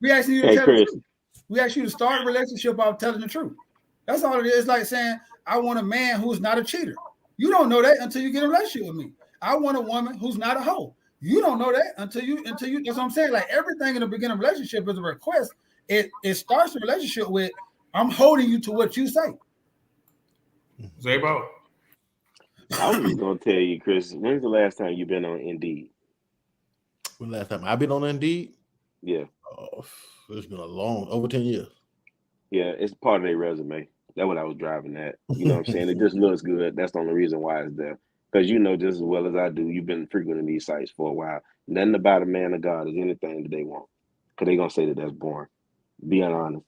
We ask you to tell the truth. We ask you to start a relationship by telling the truth. That's all it is. It's like saying, I want a man who's not a cheater. You don't know that until you get a relationship with me. I want a woman who's not a hoe. You don't know that until you. That's what I'm saying. Like everything in the beginning of a relationship is a request. It starts a relationship with, I'm holding you to what you say. Zabo. I was just gonna tell you, Chris. When's the last time you've been on Indeed? When last time I've been on Indeed? Yeah. Oh, it's been over 10 years. Yeah, it's part of their resume. That's what I was driving at. You know what I'm saying? It just looks good. That's the only reason why it's there. Because you know just as well as I do, you've been frequenting these sites for a while. Nothing about a man of God is anything that they want. Because they're going to say that that's boring. Being honest.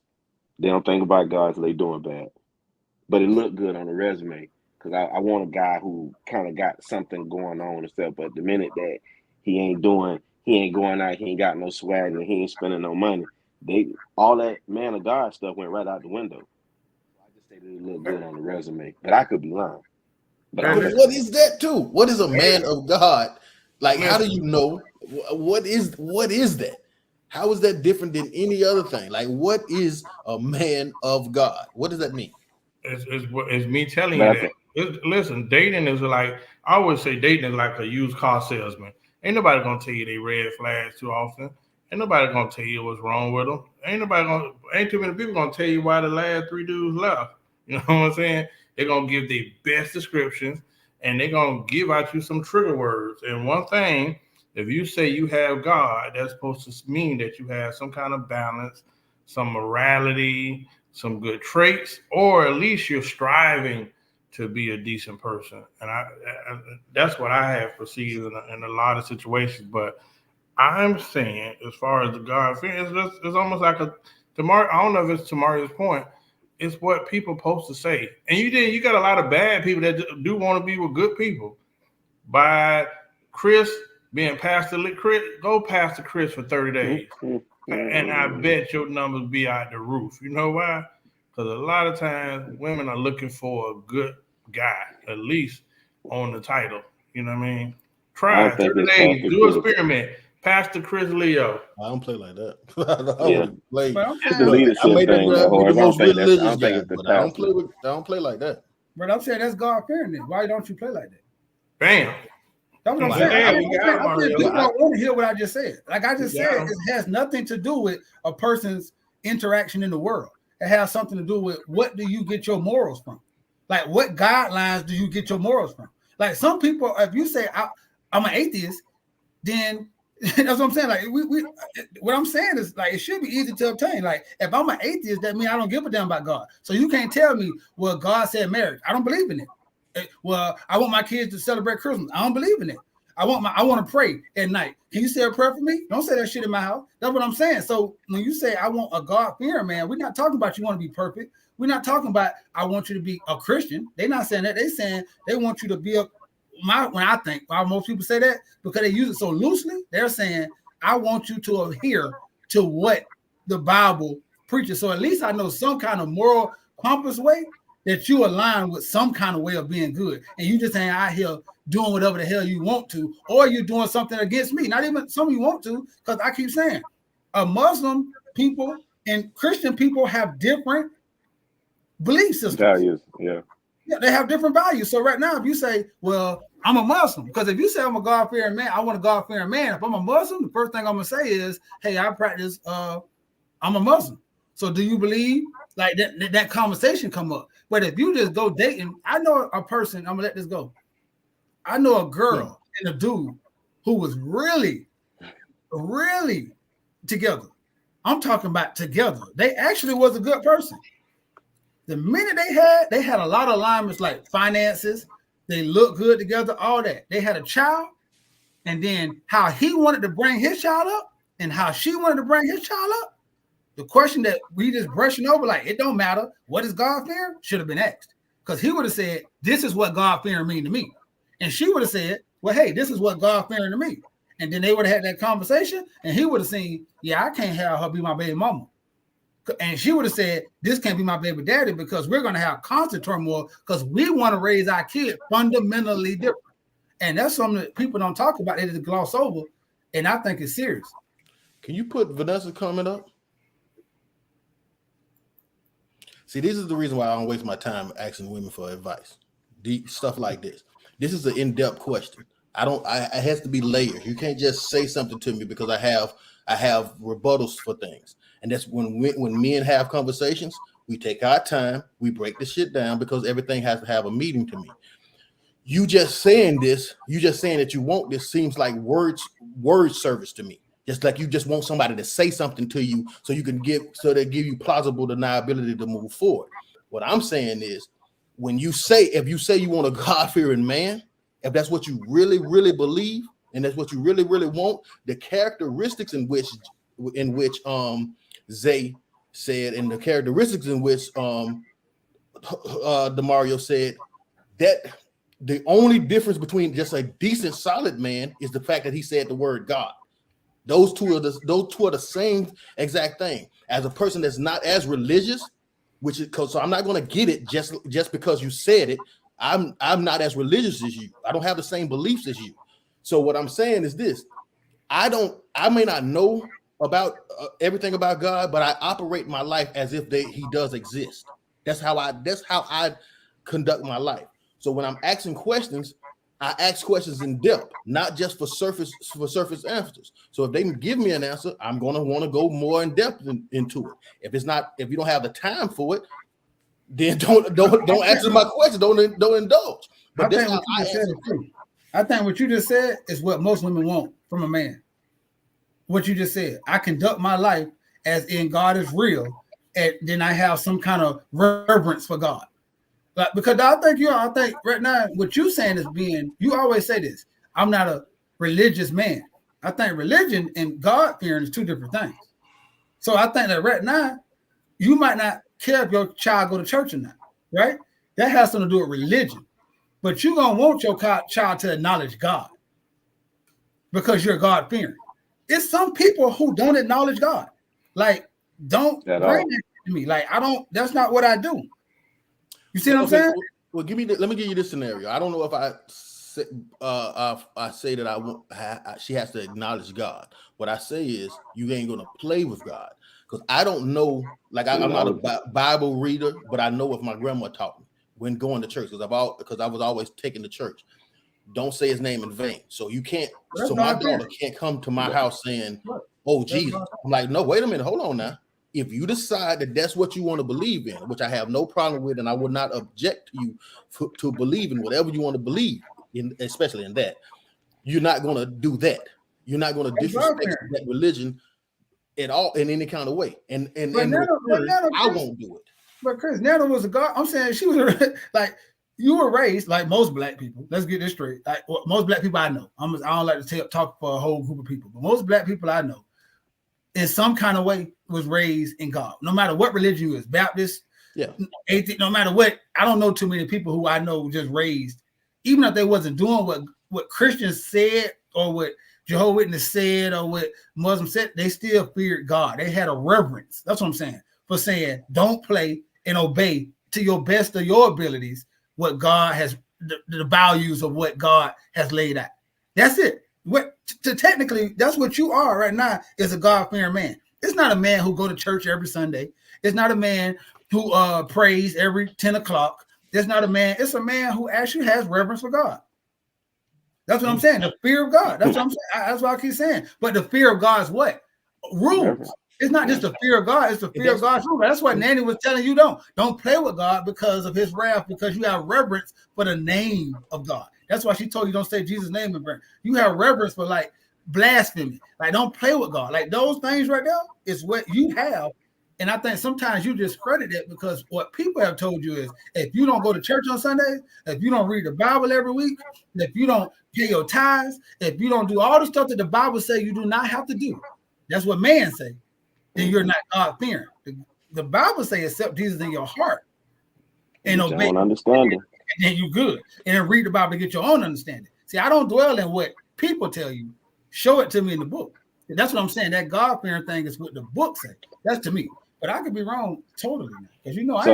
They don't think about God until they're doing bad. But it looked good on the resume. Because I want a guy who kind of got something going on and stuff. But the minute that he ain't going out, he ain't got no swag, and he ain't spending no money, all that man of God stuff went right out the window. I just say that it looked good on the resume. But I could be lying. But what is that too? What is a man of God? Like, how do you know? What is that? How is that different than any other thing? Like, what is a man of God? What does that mean? It's me telling you that. Listen, dating is like, I always say dating is like a used car salesman. Ain't nobody gonna tell you they red flags too often. Ain't nobody gonna tell you what's wrong with them. Ain't too many people gonna tell you why the last 3 dudes left. You know what I'm saying? They're gonna give their best descriptions and they're gonna give out you some trigger words. And one thing, if you say you have God, that's supposed to mean that you have some kind of balance, some morality, some good traits, or at least you're striving to be a decent person. And I that's what I have perceived in a lot of situations. But I'm saying, as far as the God fear, it's almost like I don't know if it's Tamari's point. It's what people supposed to say. And you got a lot of bad people that do want to be with good people. By Chris being Pastor Chris, go Pastor Chris for 30 days. And I bet your numbers be out the roof. You know why? Because a lot of times women are looking for a good guy, at least on the title. You know what I mean? Try 30 days, do experiment. Pastor Chris Leo. I don't play like that. It's the leadership thing. I don't play like that. But I'm saying that's God fearing. Why don't you play like that? Bam. That's what I'm saying. People don't want to hear what I just said. Like I just said, it has nothing to do with a person's interaction in the world. It has something to do with what do you get your morals from? Like what guidelines do you get your morals from? Like some people, if you say I'm an atheist, then that's what I'm saying. Like what I'm saying is like it should be easy to obtain. Like if I'm an atheist, that means I don't give a damn about God. So you can't tell me, well, God said marriage. I don't believe in it. Well, I want my kids to celebrate Christmas. I don't believe in it. I want to pray at night. Can you say a prayer for me? Don't say that shit in my house. That's what I'm saying. So when you say I want a God-fearing man, we're not talking about you want to be perfect. We're not talking about I want you to be a Christian. They're not saying that. They're saying they want you to be why most people say that, because they use it so loosely, they're saying, I want you to adhere to what the Bible preaches. So at least I know some kind of moral compass way that you align with some kind of way of being good. And you just ain't out here doing whatever the hell you want to, or you're doing something against me. Not even some you want to, because I keep saying, Muslim people and Christian people have different belief systems. Values, yeah. Yeah, they have different values. So right now, if you say, well, I'm a Muslim, because if you say I'm a God-fearing man, I want a God-fearing man. If I'm a Muslim, the first thing I'm going to say is, hey, I practice, I'm a Muslim. So do you believe? Like that conversation come up. But if you just go dating, I know a person, I'm going to let this go. I know a girl and a dude who was really, really together. I'm talking about together. They actually was a good person. The minute they had a lot of alignments like finances, they look good together, all that. They had a child, and then how he wanted to bring his child up and how she wanted to bring his child up. The question that we just brushing over, like, it don't matter. What is God-fearing? Should have been asked. Because he would have said, this is what God-fearing mean to me. And she would have said, well, hey, this is what God fearing to me. And then they would have had that conversation, and he would have seen, yeah, I can't have her be my baby mama. And she would have said, this can't be my baby daddy because we're going to have constant turmoil because we want to raise our kid fundamentally different. And that's something that people don't talk about. They just gloss over, and I think it's serious. Can you put Vanessa's comment up? See, this is the reason why I don't waste my time asking women for advice. Deep stuff like this. This is an in-depth question. It has to be layers. You can't just say something to me because I have rebuttals for things. And that's when men have conversations, we take our time, we break the shit down because everything has to have a meaning to me. You just saying that you want this seems like word service to me. Just like you just want somebody to say something to you so they give you plausible deniability to move forward. What I'm saying is if you say you want a God-fearing man, if that's what you really, really believe, and that's what you really, really want, the characteristics in which Zay said, and the characteristics in which Demario said, that the only difference between just a decent, solid man is the fact that he said the word God. Those two are the same exact thing. As a person that's not as religious, so I'm not going to get it just because you said it. I'm not as religious as you. I don't have the same beliefs as you. So what I'm saying is this: I may not know about everything about God, but I operate my life as if he does exist. That's how I conduct my life. So when I'm asking questions, I ask questions in depth, not just for surface answers. So if they can give me an answer, I'm going to want to go more in depth into it. If you don't have the time for it, then don't answer my question. Don't indulge. But I think what you just said is what most women want from a man. What you just said, I conduct my life as in God is real, and then I have some kind of reverence for God. Like, because I think right now what you're saying is you always say this, I'm not a religious man. I think religion and God fearing is two different things. So I think that right now you might not care if your child go to church or not, right? That has something to do with religion. But you're going to want your child to acknowledge God because you're God fearing. It's some people who don't acknowledge God. Like, don't bring that to me. Like, that's not what I do. You see what I'm saying? Well, let me give you this scenario. I don't know if I say that she has to acknowledge God. What I say is you ain't going to play with God. Because I don't know, like I'm not a Bible reader, but I know what my grandma taught me when going to church. Because I was always taking to church. Don't say his name in vain. So you can't. So my daughter can't come to my house saying, "Oh Jesus." I'm like, no, wait a minute, hold on now. If you decide that that's what you want to believe in, which I have no problem with, and I would not object to you to believe in whatever you want to believe in, especially in that, you're not going to do that. You're not going to disrespect that religion at all in any kind of way. And I won't do it. But Chris, Nana was a God. I'm saying she was like, you were raised like most black people. Let's get this straight. Like most black people I know. I don't like to talk for a whole group of people, but most black people I know, in some kind of way, was raised in God. No matter what religion you is, Baptist, atheist, no matter what. I don't know too many people who I know just raised, even if they wasn't doing what Christians said or what Jehovah's Witnesses said or what Muslims said, they still feared God. They had a reverence. That's what I'm saying. For saying, don't play and obey to your best of your abilities what God has, the values of what God has laid out. That's it. Technically, that's what you are right now, is a God-fearing man. It's not a man who go to church every Sunday. It's not a man who prays every 10 o'clock. It's not a man. It's a man who actually has reverence for God. That's what I'm saying. The fear of God. That's what I'm saying. That's what I keep saying. But the fear of God is what? Rules. It's not just the fear of God. It's the fear of God's rules. That's what Nanny was telling you. Don't play with God because of his wrath, because you have reverence for the name of God. That's why she told you don't say Jesus' name in prayer. You have reverence for like blasphemy. Like don't play with God. Like those things right there is what you have. And I think sometimes you discredit it because what people have told you is if you don't go to church on Sundays, if you don't read the Bible every week, if you don't pay your tithes, if you don't do all the stuff that the Bible says you do not have to do, that's what man say, then you're not God-fearing. The Bible says accept Jesus in your heart and obey. Don't understand it. and then you good. And then read the Bible to get your own understanding. See, I don't dwell in what people tell you. Show it to me in the book. And that's what I'm saying. That God-fearing thing is what the book says. That's to me. But I could be wrong totally, because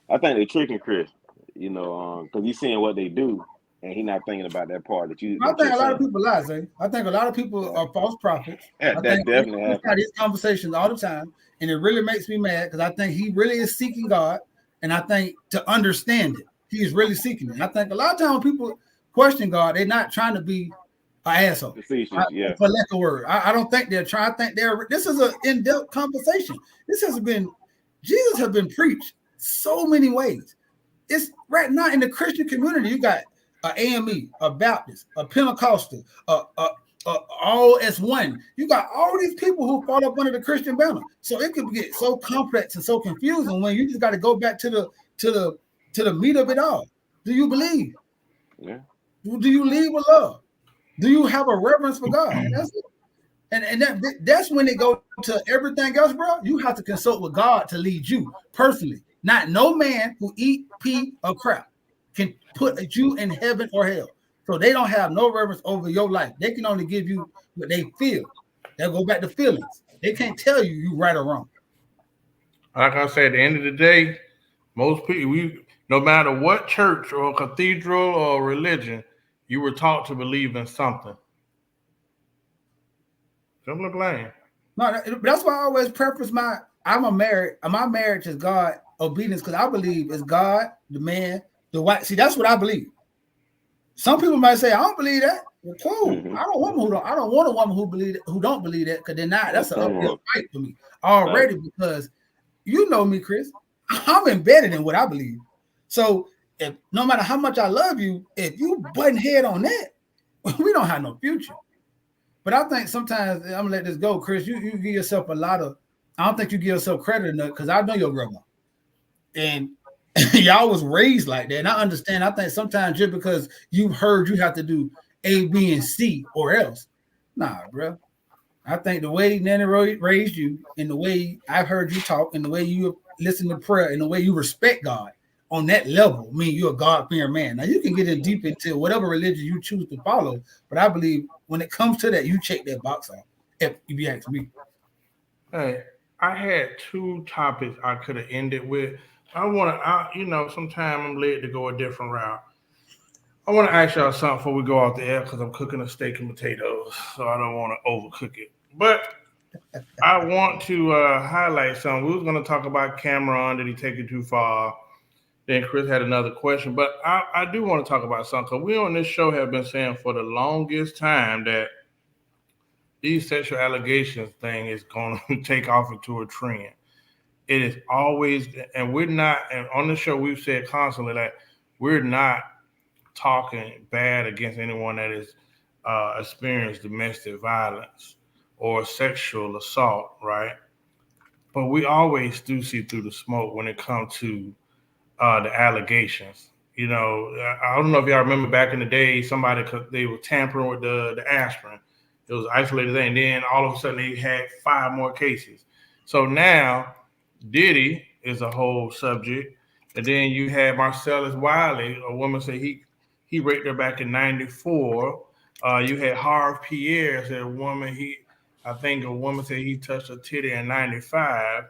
I think they're tricking Chris, because he's seeing what they do, and he's not thinking about that part that you. I think a lot of people lie, Zay. I think a lot of people are false prophets. Yeah, that definitely happens. We have these conversations all the time, and it really makes me mad because I think he really is seeking God, and I think to understand it, he is really seeking it. And I think a lot of times when people question God, they're not trying to be an asshole. For lack of word, I don't think they're trying. I think this is an in-depth conversation. Jesus has been preached so many ways. It's right now in the Christian community, you got an AME, a Baptist, a Pentecostal, all as one. You got all these people who fall up under the Christian banner. So it could get so complex and so confusing when you just got to go back to the meat of it all. Do you believe? Yeah. Do you lead with love? Do you have a reverence for God? That's it. And that's when they go to everything else, bro. You have to consult with God to lead you personally. Not no man who eat, pee, or crap can put you in heaven or hell. So they don't have no reverence over your life. They can only give you what they feel. They'll go back to feelings. They can't tell you right or wrong. Like I said, at the end of the day, most people, no matter what church or cathedral or religion, you were taught to believe in something. Simple and plain. No, that's why I always preface my marriage is God obedience, because I believe it's God, the man, the wife. See, that's what I believe. Some people might say, I don't believe that. Well, cool. Mm-hmm. I don't want a woman who don't believe that, because they're not. That's an uphill fight for me already, because you know me, Chris. I'm embedded in what I believe. So if no matter how much I love you, if you button head on that, we don't have no future. But I think sometimes I'm gonna let this go, Chris. You give yourself a lot of. I don't think you give yourself credit enough, because I know your grandma, and y'all was raised like that. And I understand. I think sometimes just because you've heard you have to do A, B, and C or else, nah, bro. I think the way Nanny raised you, and the way I've heard you talk, and the way you listen to prayer, and the way you respect God on that level, you're a God-fearing man. Now you can get in deep into whatever religion you choose to follow, but I believe when it comes to that, you check that box off. If you ask me. Hey, I had two topics I could have ended with. Sometimes I'm led to go a different route. I want to ask y'all something before we go off the air, because I'm cooking a steak and potatoes, so I don't want to overcook it. But I want to highlight something. We was going to talk about Cameron. Did he take it too far? Then Chris had another question. But I do want to talk about something, because we on this show have been saying for the longest time that these sexual allegations thing is going to take off into a trend. It is always, and we're not, and on the show we've said constantly that we're not talking bad against anyone that has experienced domestic violence or sexual assault, right? But we always do see through the smoke when it comes to the allegations. I don't know if y'all remember back in the day, they were tampering with the aspirin. It was isolated there, and then all of a sudden they had 5 more cases. So now Diddy is a whole subject, and then you had Marcellus Wiley, a woman said he raped her back in '94. You had Harv Pierre, said a woman said he touched her titty in '95.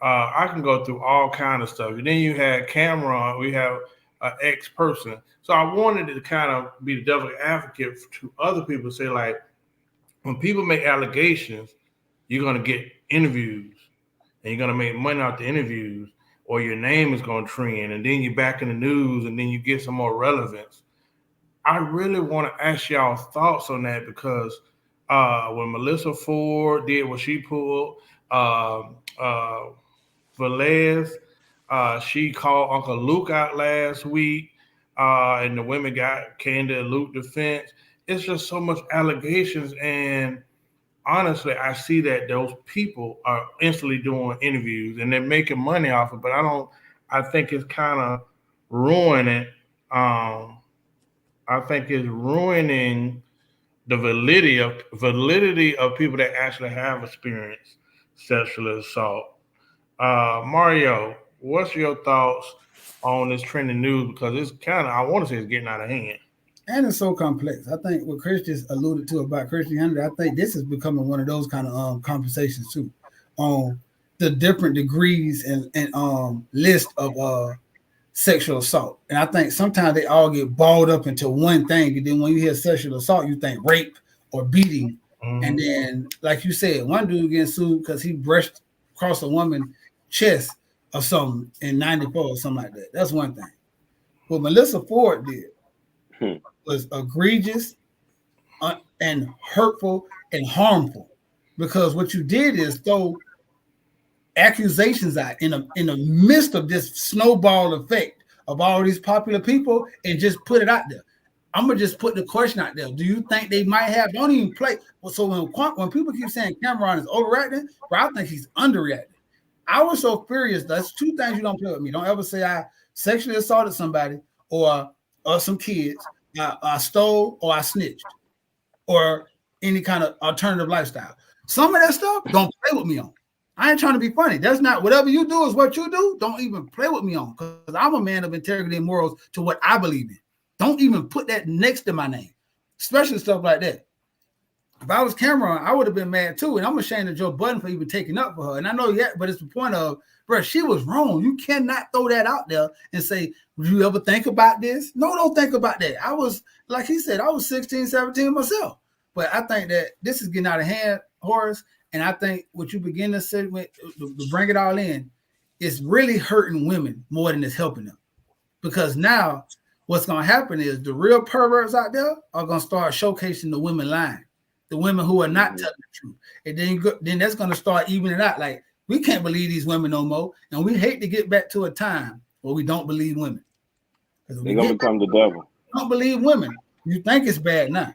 I can go through all kind of stuff. And then you had Cameron. We have an ex-person. So I wanted to kind of be the devil's advocate to other people, say, like, when people make allegations, you're going to get interviews, and you're going to make money off the interviews, or your name is going to trend, and then you're back in the news, and then you get some more relevance. I really want to ask y'all thoughts on that, because when Melissa Ford did what she pulled, Velez, she called Uncle Luke out last week, and the women came to Luke defense. It's just so much allegations, and honestly, I see that those people are instantly doing interviews and they're making money off it. But I think it's kind of ruining. I think it's ruining the validity of people that actually have experienced sexual assault. Mario, what's your thoughts on this trending news? Because it's kind of, I want to say it's getting out of hand. And it's so complex. I think what Chris just alluded to about Christianity, I think this is becoming one of those kind of conversations too, on the different degrees and list of sexual assault. And I think sometimes they all get balled up into one thing. And then when you hear sexual assault, you think rape or beating. Mm-hmm. And then, like you said, one dude getting sued because he brushed across a woman's chest or something in 94 or something like that. That's one thing. What Melissa Ford did was egregious and hurtful and harmful, because what you did is throw accusations out in the midst of this snowball effect of all these popular people and just put it out there. I'm gonna just put the question out there. Do you think they might have? Don't even play. So when people keep saying Cameron is overreacting, bro, I think he's underreacting. I was so furious. That's two things you don't play with me. Don't ever say I sexually assaulted somebody or some kids. I stole or I snitched or any kind of alternative lifestyle. Some of that stuff, don't play with me on. I ain't trying to be funny. That's not, whatever you do is what you do. Don't even play with me on, because I'm a man of integrity and morals to what I believe in. Don't even put that next to my name, especially stuff like that. If I was Cameron, I would have been mad too. And I'm ashamed of Joe Budden for even taking up for her. And I know that, but it's the point of, bro, she was wrong. You cannot throw that out there and say, would you ever think about this? No, don't think about that. I was, like he said, I was 16, 17 myself. But I think that this is getting out of hand, Horace. And I think what you begin to say, to bring it all in, is really hurting women more than it's helping them. Because now what's going to happen is the real perverts out there are going to start showcasing the women lying. The women who are not telling the truth. And then that's going to start evening out. Like, we can't believe these women no more. And we hate to get back to a time where we don't believe women. They're going to become the devil. Don't believe women. You think it's bad now.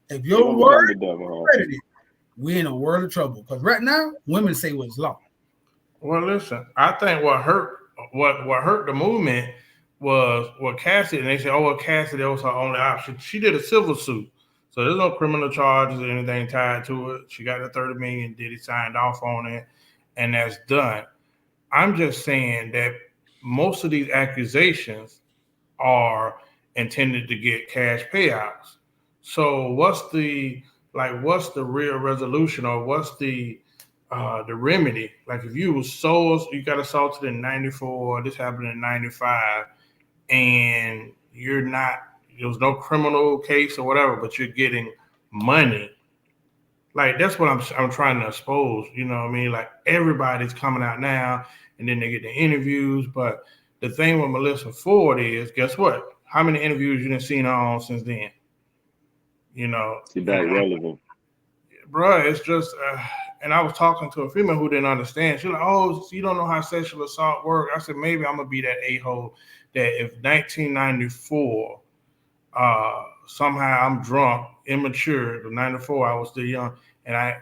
If your word is we're in a world of trouble. Because right now, women say what's law. Well, listen, I think what hurt the movement was what Cassidy, and they said, oh, well, Cassidy was her only option. She did a civil suit. So there's no criminal charges or anything tied to it. She got the $30 million, Diddy signed off on it, and that's done. I'm just saying that most of these accusations are intended to get cash payouts. So what's the real resolution, or what's the remedy? Like, if you got assaulted in 94, this happened in 95, and there was no criminal case or whatever, but you're getting money. Like, that's what I'm trying to expose. You know what I mean? Like, everybody's coming out now, and then they get the interviews. But the thing with Melissa Ford is, guess what? How many interviews you done seen her on since then? You know, she's that relevant, bro. It's just, and I was talking to a female who didn't understand. She's like, "Oh, so you don't know how sexual assault works." I said, "Maybe I'm gonna be that a-hole that if 1994." Somehow I'm drunk, immature. The 94, I was still young, and I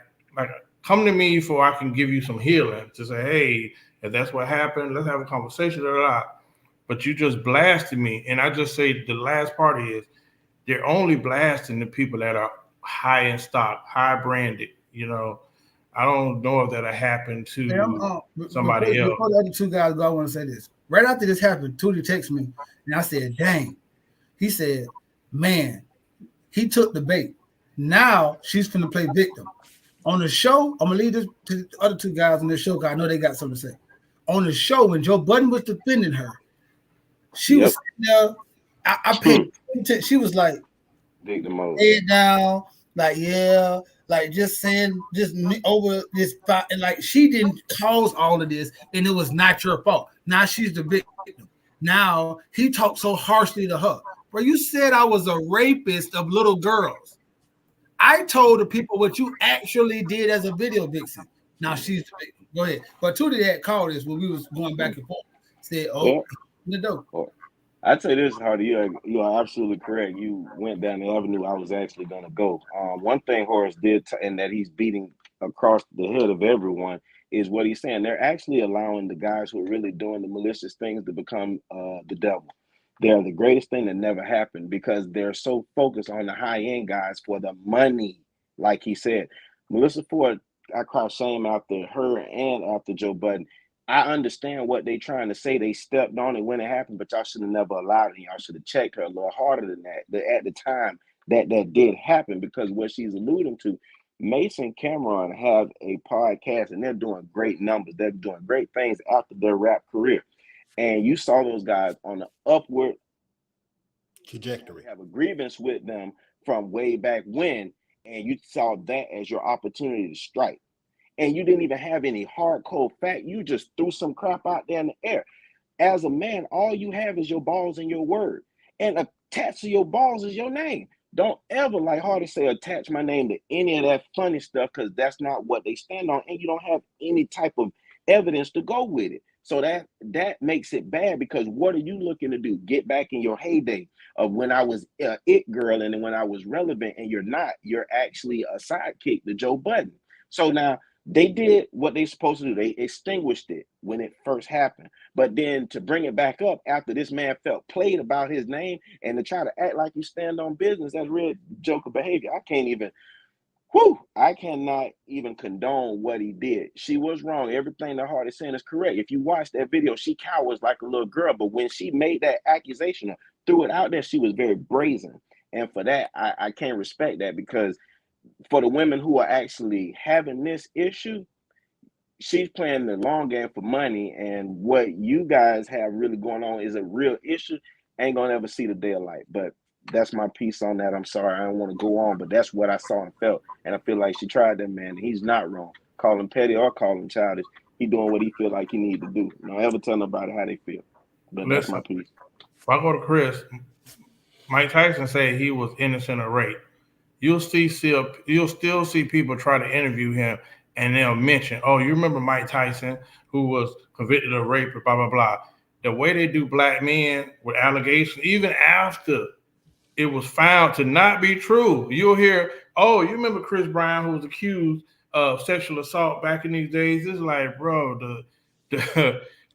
come to me for I can give you some healing to say, hey, if that's what happened, let's have a conversation. But you just blasted me, and I just say the last part is they're only blasting the people that are high in stock, high branded. You know, I don't know if that'll happen to somebody else. Before the other two guys go, I want to say this. Right after this happened, Tootie texted me, and I said, dang. He said, man, he took the bait. Now she's finna play victim. On the show, I'm gonna leave this to the other two guys on this show because I know they got something to say. On the show, when Joe Budden was defending her, she was sitting there. I paid attention. She was like, victim mode. Head down, like, yeah, like just saying, just over this, and like she didn't cause all of this, and it was not your fault. Now she's the victim. Now he talked so harshly to her. Bro, you said I was a rapist of little girls. I told the people what you actually did as a video vixen. Now she's the victim. Go ahead. But Tootie had called this when we was going back and forth. Said, the dope. I'd say this, Hardy, you are absolutely correct. You went down the avenue I was actually going to go. One thing Horace did, and that he's beating across the head of everyone, is what he's saying. They're actually allowing the guys who are really doing the malicious things to become the devil. They're the greatest thing that never happened because they're so focused on the high-end guys for the money, like he said. Melissa Ford, I cry shame after her and after Joe Budden. I understand what they trying to say. They stepped on it when it happened, but y'all should have never allowed it. Y'all should have checked her a little harder than that. At the time that did happen, because what she's alluding to, Mason Cameron have a podcast and they're doing great numbers. They're doing great things after their rap career. And you saw those guys on the upward trajectory. Have a grievance with them from way back when, and you saw that as your opportunity to strike. And you didn't even have any hardcore fact. You just threw some crap out there in the air. As a man, all you have is your balls and your word. And attached to your balls is your name. Don't ever, like Horace say, attach my name to any of that funny stuff, because that's not what they stand on. And you don't have any type of evidence to go with it. So that makes it bad, because what are you looking to do? Get back in your heyday of when I was it girl and when I was relevant, and you're not. You're actually a sidekick to Joe Budden. So now, they did what they're supposed to do. They extinguished it when it first happened. But then to bring it back up after this man felt played about his name and to try to act like you stand on business, that's real Joker behavior. I cannot even condone what he did. She was wrong. Everything that Hart is saying is correct. If you watch that video, she cowers like a little girl. But when she made that accusation or threw it out there, she was very brazen. And for that, I can't respect that, because for the women who are actually having this issue, she's playing the long game for money, and what you guys have really going on is a real issue. Ain't gonna ever see the day of light. But that's my piece on that. I'm sorry, I don't want to go on, but that's what I saw and felt, and I feel like she tried that man. He's not wrong. Call him petty or call him childish. He doing what he feel like he need to do. Don't ever tell nobody how they feel. But that's my piece. If I go to Chris, Mike Tyson said he was innocent of rape. You'll still see people try to interview him, and they'll mention, oh, you remember Mike Tyson, who was convicted of rape, blah, blah, blah. The way they do black men with allegations, even after it was found to not be true, you'll hear, oh, you remember Chris Brown, who was accused of sexual assault back in these days? It's like, bro,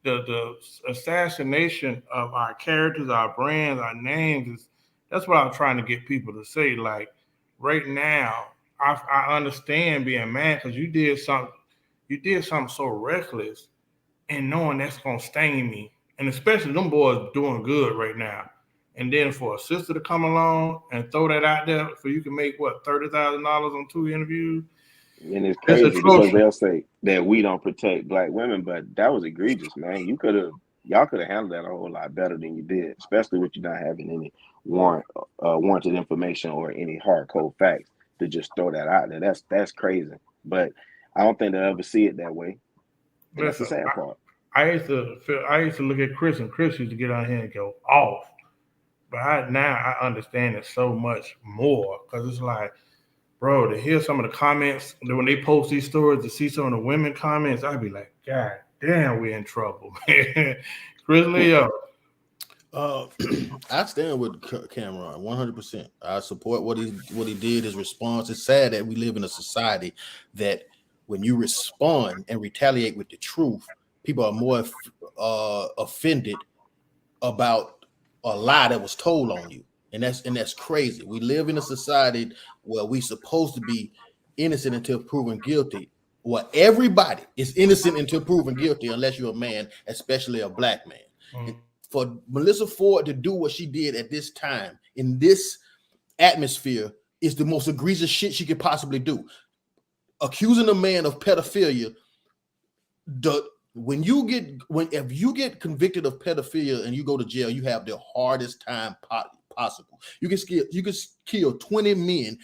the assassination of our characters, our brands, our names, that's what I'm trying to get people to say. Like, right now, I understand being mad because you did something so reckless, and knowing that's gonna stain me, and especially them boys doing good right now. And then for a sister to come along and throw that out there for you can make what, $30,000 on 2 interviews. And it's crazy because they'll say that we don't protect black women, but that was egregious, man. Y'all could have handled that a whole lot better than you did, especially with you not having any warranted information or any hard code facts to just throw that out there. That's crazy. But I don't think they'll ever see it that way. That's the sad part. I used to look at Chris, and Chris used to get on here and go off. But now I understand it so much more, because it's like, bro, to hear some of the comments when they post these stories, to see some of the women comments, I'd be like, God damn, we're in trouble, man. Chris Leo. I stand with Cameron 100%. I support what he did, his response. It's sad that we live in a society that when you respond and retaliate with the truth, people are more offended about a lie that was told on you. And that's crazy. We live in a society where we're supposed to be innocent until proven guilty. Well, everybody is innocent until proven guilty, unless you're a man, especially a black man. Mm-hmm. For Melissa Ford to do what she did at this time in this atmosphere is the most egregious shit she could possibly do. Accusing a man of pedophilia, if you get convicted of pedophilia and you go to jail, you have the hardest time possible. You can kill 20 men,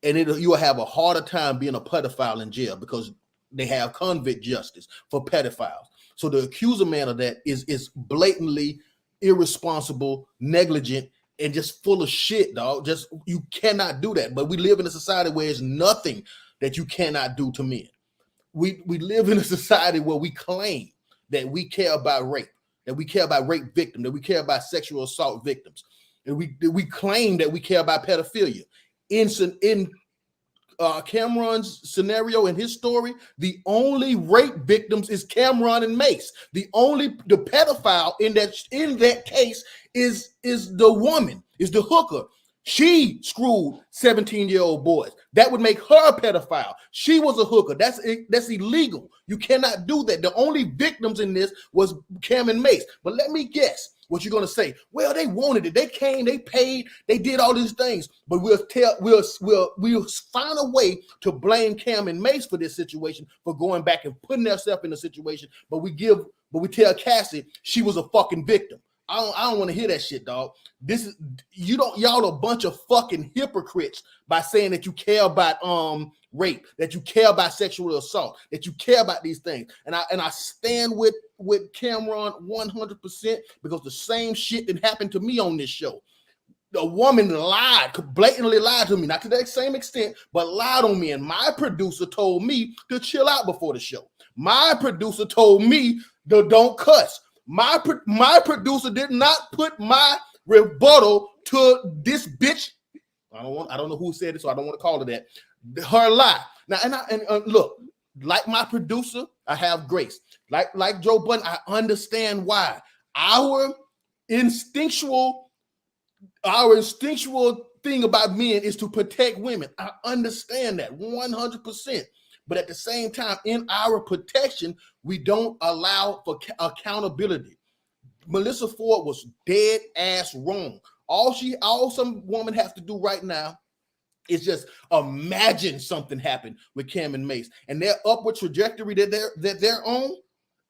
and you will have a harder time being a pedophile in jail, because they have convict justice for pedophiles. So to accuse a man of that is blatantly irresponsible, negligent, and just full of shit, dog. Just, you cannot do that. But we live in a society where there's nothing that you cannot do to men. We live in a society where we claim that we care about rape, that we care about rape victims, that we care about sexual assault victims, and we claim that we care about pedophilia. In Cameron's scenario, in his story, the only rape victims is Cameron and Mace. The pedophile in that case is the woman, is the hooker. She screwed 17-year-old boys. That would make her a pedophile. She was a hooker. That's illegal. You cannot do that. The only victims in this was Cam and Mace. But let me guess what you're gonna say. Well, they wanted it. They came. They paid. They did all these things. But we'll find a way to blame Cam and Mace for this situation, for going back and putting themselves in a situation. But we tell Cassie she was a fucking victim. I don't want to hear that shit, dog. Y'all a bunch of fucking hypocrites by saying that you care about rape, that you care about sexual assault, that you care about these things. And I stand with Cameron 100%, because the same shit that happened to me on this show. A woman blatantly lied to me, not to that same extent, but lied on me. And my producer told me to chill out before the show. My producer told me to don't cuss. My producer did not put my rebuttal to this bitch. I don't know who said it, so I don't want to call it that. Her lie. Now, and look, like my producer, I have grace. Like Joe Budden, I understand why. Our instinctual thing about men is to protect women. I understand that 100%. But at the same time, in our protection, we don't allow for accountability. Melissa Ford was dead ass wrong. All some woman has to do right now is just imagine something happened with Cam and Mace, and their upward trajectory that they're on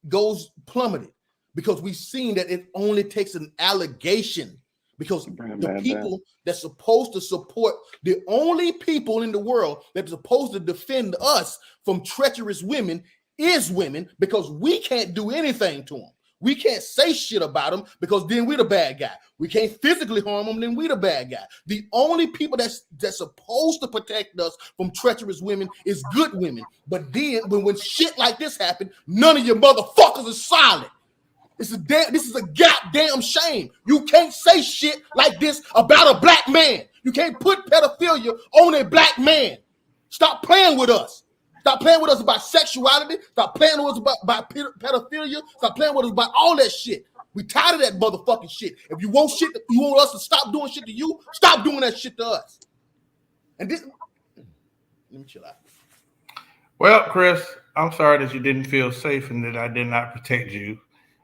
goes plummeted, because we've seen that it only takes an allegation. Because the people that's supposed to support, the only people in the world that's supposed to defend us from treacherous women is women, because we can't do anything to them. We can't say shit about them, because then we're the bad guy. We can't physically harm them, then we're the bad guy. The only people that's supposed to protect us from treacherous women is good women. But then when shit like this happen, none of your motherfuckers are silent. This is a goddamn shame. You can't say shit like this about a black man. You can't put pedophilia on a black man. Stop playing with us. Stop playing with us about sexuality. Stop playing with us about pedophilia. Stop playing with us about all that shit. We tired of that motherfucking shit. If you want shit, you want us to stop doing shit to you, stop doing that shit to us. And this, let me chill out. Well, Chris, I'm sorry that you didn't feel safe and that I did not protect you.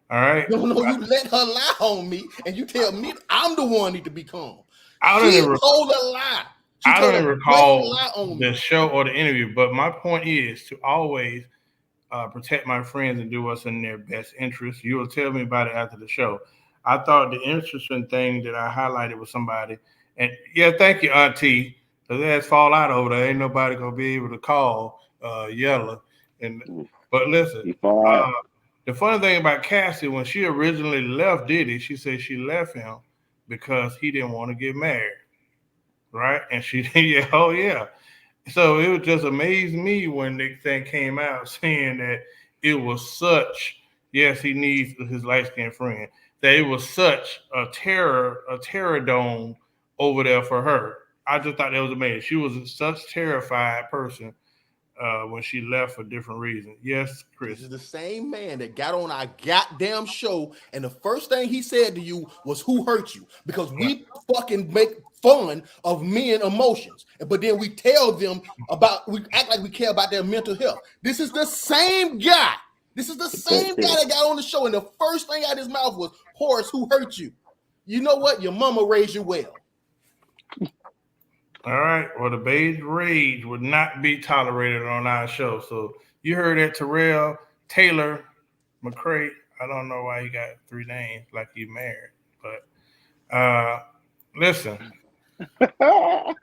All right. No, you let her lie on me, and you tell me I'm the one need to be calm. I don't even told a lie. I don't even recall the show or the interview, but my point is to always protect my friends and do what's in their best interest. You will tell me about it after the show. I thought the interesting thing that I highlighted with somebody, and yeah, thank you, Auntie, because there's fallout over there. Ain't nobody gonna be able to call Yella. But listen. The funny thing about Cassie, when she originally left Diddy, she said she left him because he didn't want to get married, right? And she did, yeah, oh yeah. So it was just amazed me when the thing came out saying that it was such, yes, he needs his light-skinned friend, that it was such a terror dome over there for her. I just thought that was amazing. She was such a terrified person when she left for different reasons. Yes, Chris. This is the same man that got on our goddamn show, and the first thing he said to you was, "Who hurt you?" Because we fucking make fun of men emotions, but then we tell them we act like we care about their mental health. This is the same guy. This is the same guy that got on the show, and the first thing out of his mouth was, "Horace, who hurt you?" You know what? Your mama raised you well. All right. Well, the beige rage would not be tolerated on our show. So you heard that, Terrell Taylor McCray. I don't know why he got 3 names like he married, but listen. I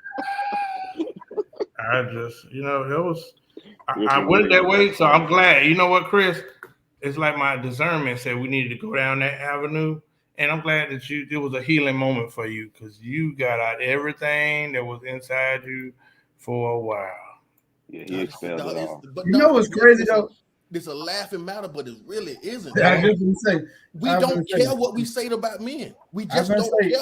just, it was. I went that way, so I'm glad. You know what, Chris? It's like my discernment said we needed to go down that avenue. And I'm glad that it was a healing moment for you, because you got out everything that was inside you for a while. Yeah, he expelled it all. But you know what's crazy though? It's a laughing matter, but it really isn't. We I don't care what we say about men. We just don't care.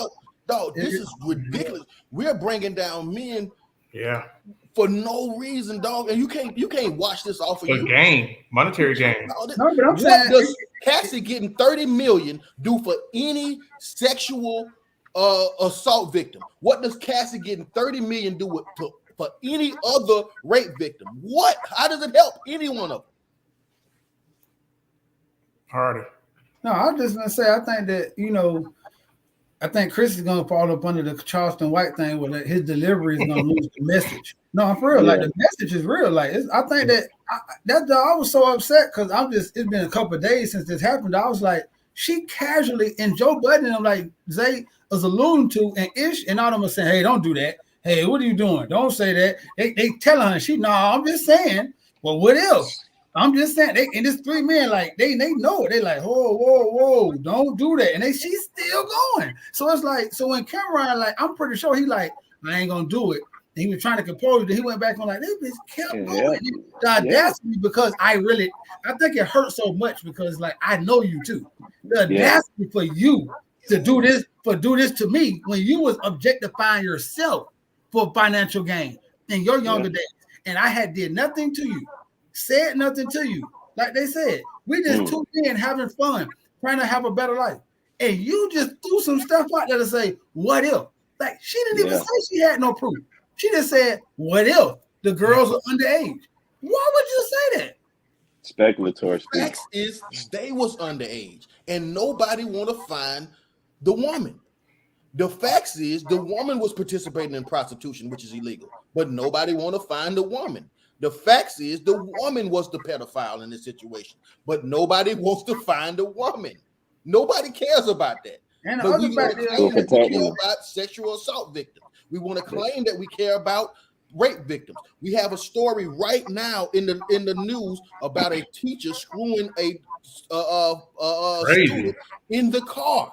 Dog, this is ridiculous. We're bringing down men. Yeah. For no reason, dog, and you can't watch this off of you. Gain, monetary gain. No, but I'm what does Cassie getting $30 million do for any sexual assault victim. What does Cassie getting $30 million do for any other rape victim? What? How does it help any one of them? Harder. No, I'm just gonna say I think that I think Chris is gonna fall up under the Charleston White thing where his delivery is gonna lose the message. No, I'm for real. Yeah. Like the message is real. Like I think that I was so upset because it's been a couple of days since this happened. I was like, she casually and Joe Budden, I'm like Zay was alluding to and Ish and all of them are saying, hey, don't do that. Hey, what are you doing? Don't say that. They telling her I'm just saying. Well, what else? I'm just saying, and it's three men, like they know it. They like, whoa, don't do that. And she's still going. So it's like, so when Cameron, like, I'm pretty sure he like, I ain't gonna do it. And he was trying to compose it. He went back on like, this bitch kept going. The audacity, because I think it hurt so much because like I know you too. The audacity for you to do this to me when you was objectifying yourself for financial gain in your younger days, and I did nothing to you. Said nothing to you. Like they said, we just two men having fun, trying to have a better life. And you just threw some stuff out there to say, what if? Like, she didn't even say she had no proof. She just said, what if the girls are underage? Why would you say that? Speculatory. The fact is, they was underage, and nobody want to find the woman. The facts is, the woman was participating in prostitution, which is illegal, but nobody want to find the woman. The facts is the woman was the pedophile in this situation, but nobody wants to find a woman. Nobody cares about that. And but we want to claim that we care about sexual assault victims. We want to claim that we care about rape victims. We have a story right now in the news about a teacher screwing a student in the car.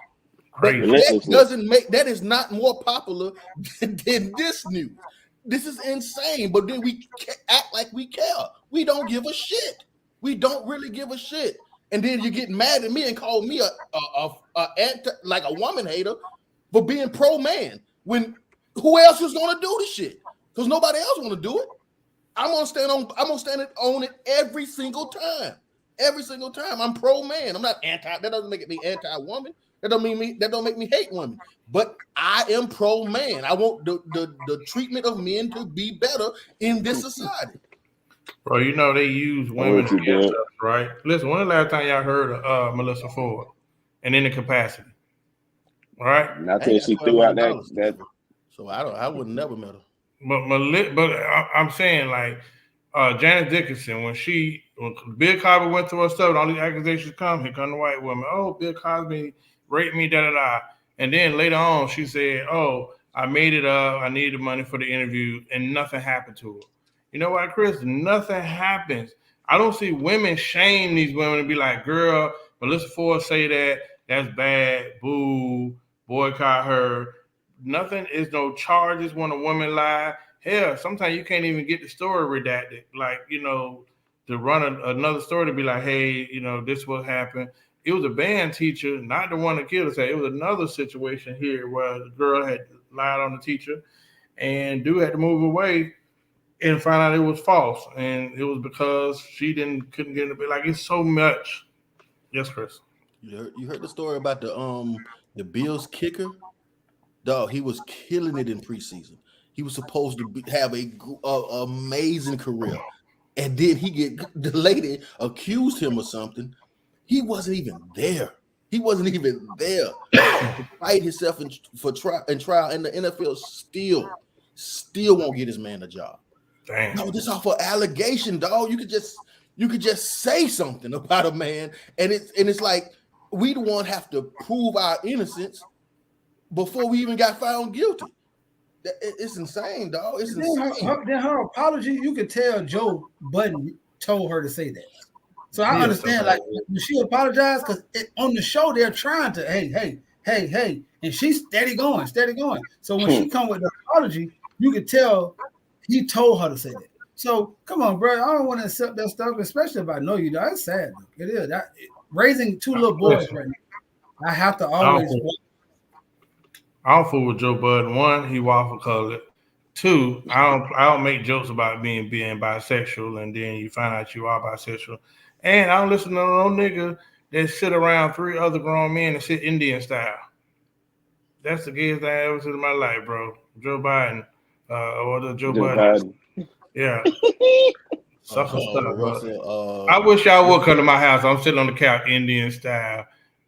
But that is not more popular than this news. This is insane, but then we act like we care. We don't give a shit. We don't really give a shit. And then you get mad at me and call me like a woman hater for being pro-man when who else is going to do the shit? Because nobody else want to do it. I'm gonna stand on it every single time. Every single time. I'm pro-man. I'm not anti. That doesn't make me anti-woman. That don't make me hate women. But I am pro-man. I want the treatment of men to be better in this society. Bro, they use women against us, right? Listen, when the last time y'all heard of Melissa Ford and in the capacity? All right. Not till she threw out that. So I would never met her. But I'm saying like Janet Dickinson, when Bill Cosby went through her stuff, and all these accusations come, here come the white woman. Oh, Bill Cosby raped me, da. And then later on, she said, oh, I made it up. I needed money for the interview, and nothing happened to her. You know what, Chris? Nothing happens. I don't see women shame these women and be like, girl, Melissa Ford say that. That's bad. Boo. Boycott her. Nothing is no charges when a woman lie. Hell, sometimes you can't even get the story redacted. Like, to run another story to be like, hey, this what happened. It was a band teacher, not the one that killed us. It was another situation here where the girl had lied on the teacher and dude had to move away and find out it was false. And it was because she couldn't get it. Like, it's so much. Yes, Chris. You heard the story about the Bills kicker? Dog, he was killing it in preseason. He was supposed to have a amazing career. And then the lady accused him of something. He wasn't even there. He wasn't even there to fight himself in trial, and the NFL still won't get this man a job. Damn. No, this off of allegation, dog. You could just say something about a man, and it's like we the one have to prove our innocence before we even got found guilty. It's insane, dog. It's insane. Then her apology, you could tell Joe Budden told her to say that. So I understand, like, when she apologized, because on the show they're trying to, hey, and she's steady going. So when she come with the apology, you could tell he told her to say that. So come on, bro, I don't want to accept that stuff, especially if I know you. That's sad. It is. Raising two little boys right now, I have to always. I don't fool with Joe Budden. One, he waffle colored. Two, I don't make jokes about being bisexual, and then you find out you are bisexual. And I don't listen to no nigga that sit around three other grown men and sit Indian style. That's the gayest thing I ever seen in my life, bro. Joe Biden, or the Joe Biden. Yeah. Sucker stuff, bro. I wish y'all would come to my house. I'm sitting on the couch, Indian style.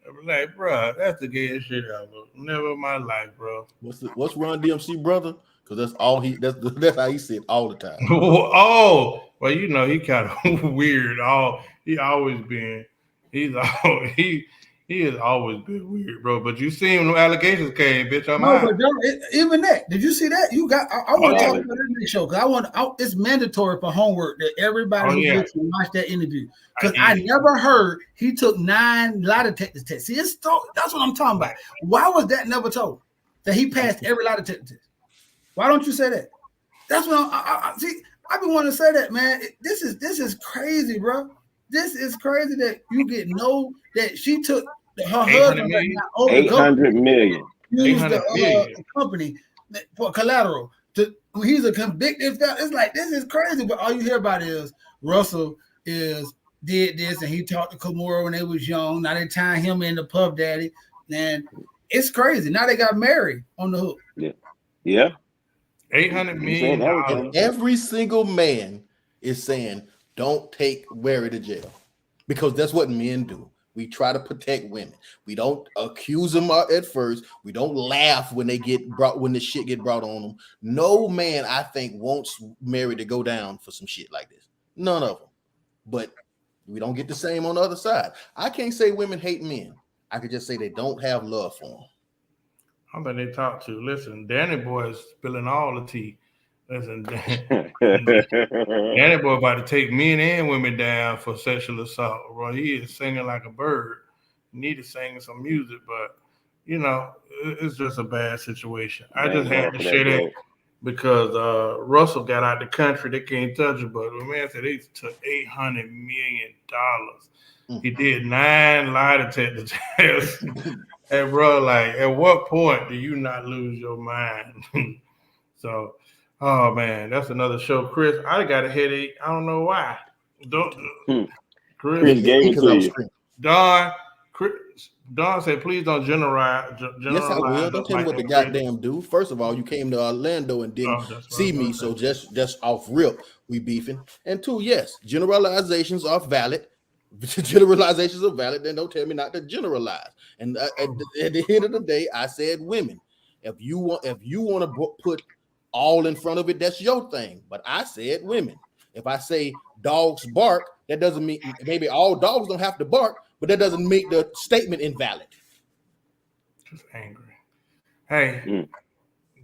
I'm like, bro, that's the gayest shit ever. Never in my life, bro. What's Ron DMC brother? Because that's all that's how he said all the time. Oh, well, you know, he kind of weird. He always been. He has always been weird, bro. But you see him when allegations came, bitch. But even that, did you see that? You got. I want to talk about that next show because it's mandatory for homework that everybody who gets to watch that interview. Because I never heard he took 9 lie detector tests. See, that's what I'm talking about. Why was that never told? That he passed every lie detector test. Why don't you say that? That's what I see. I've been wanting to say that, man. This is crazy, bro. This is crazy that you that she took her husband over 800 million. Used the company for collateral. He's a convicted felon. It's like this is crazy, but all you hear about is Russell did this and he talked to Kimura when they was young. Now they tying him in the Puff Daddy, and it's crazy. Now they got married on the hook. Yeah. $800 million. And every single man is saying, don't take Mary to jail. Because that's what men do. We try to protect women. We don't accuse them at first. We don't laugh when when the shit get brought on them. No man, I think, wants Mary to go down for some shit like this. None of them. But we don't get the same on the other side. I can't say women hate men. I could just say they don't have love for them. How about they talk to? Listen, Danny Boy is spilling all the tea. Listen, Danny Boy about to take men and women down for sexual assault. Bro, he is singing like a bird. Need to sing some music, but you know, it's just a bad situation. I just had to share that because Russell got out the country. They can't touch it, but the man said they took $800 million. He did 9 lie detector tests. Hey, bro, like, at what point do you not lose your mind? So, oh, man, that's another show. Chris, I got a headache. I don't know why. Chris gave it to you. Don said, please don't generalize. Yes, I will. Don't tell me what the goddamn do. First of all, you came to Orlando and didn't see me, so just off rip, we beefing. And 2, yes, generalizations are valid. Generalizations are valid. Then don't tell me not to generalize. And at the end of the day, I said women. If you want to put all in front of it, that's your thing. But I said women. If I say dogs bark, that doesn't mean maybe all dogs don't have to bark, but that doesn't make the statement invalid. Just angry. Hey,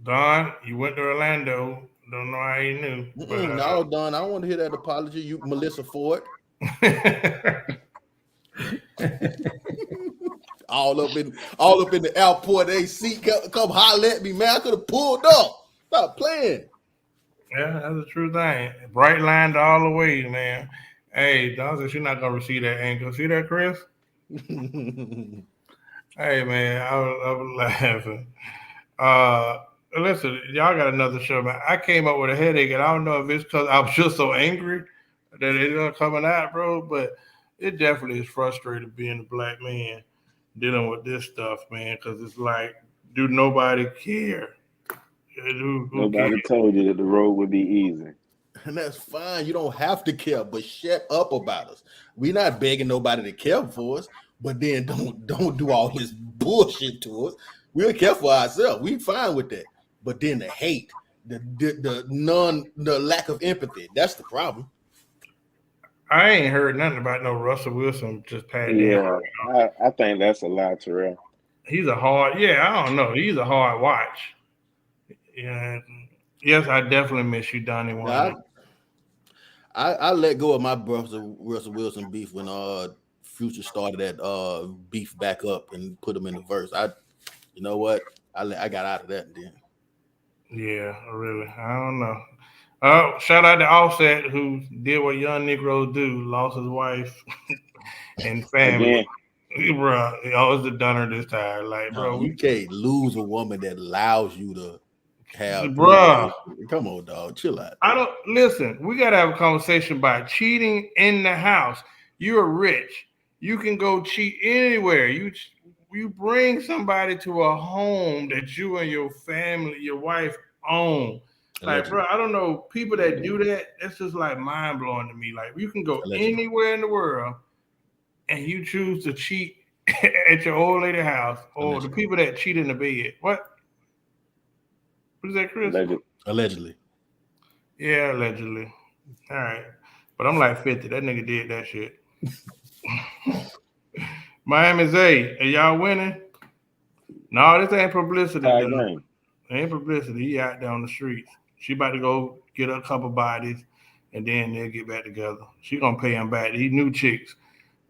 Don, you went to Orlando. Don't know how you knew. No, Don, I don't want to hear that apology. You, Melissa Ford. all up in the airport AC. Come holler at me, man. I could have pulled up. Stop playing. Yeah, that's the true thing. Bright lined all the way, man. Hey, Don said she's not gonna receive that ankle. See that, Chris? Hey, man, I was laughing. Listen, y'all got another show, man. I came up with a headache, and I don't know if it's because I was just so angry that it's coming out, bro. But it definitely is frustrating being a black man dealing with this stuff, man. Because it's like, do nobody care? Nobody told you that the road would be easy. And that's fine. You don't have to care, but shut up about us. We're not begging nobody to care for us, but then don't do all this bullshit to us. We'll care for ourselves. We fine with that. But then the hate, the lack of empathy, that's the problem. I ain't heard nothing about no Russell Wilson just patting. Yeah, I think that's a lie, Terrell. He's a hard, I don't know. He's a hard watch. Yeah. Yes, I definitely miss you, Donnie. I let go of my brother Russell Wilson beef when Future started that beef back up and put him in the verse. You know what? I got out of that then. Yeah, really. I don't know. Shout out to Offset, who did what young Negroes do, lost his wife and family. Bro, he always the dunner this time. Like, bro, you can't lose a woman that allows you to have. Bro, come on, dog, chill out. I don't listen. We gotta have a conversation about cheating in the house. You're rich. You can go cheat anywhere. bring somebody to a home that you and your family, your wife own. Like, bro, I don't know, people that do that, that's just like mind blowing to me. Like, you can go anywhere in the world and you choose to cheat at your old lady house, or the people that cheat in the bed. What is that, Chris? Allegedly. Yeah, allegedly. All right. But I'm like 50. That nigga did that shit. Miami Zay, are y'all winning? No, this ain't publicity. It ain't publicity. He out there on the streets. She about to go get a couple bodies, and then they'll get back together. She gonna pay him back. These new chicks.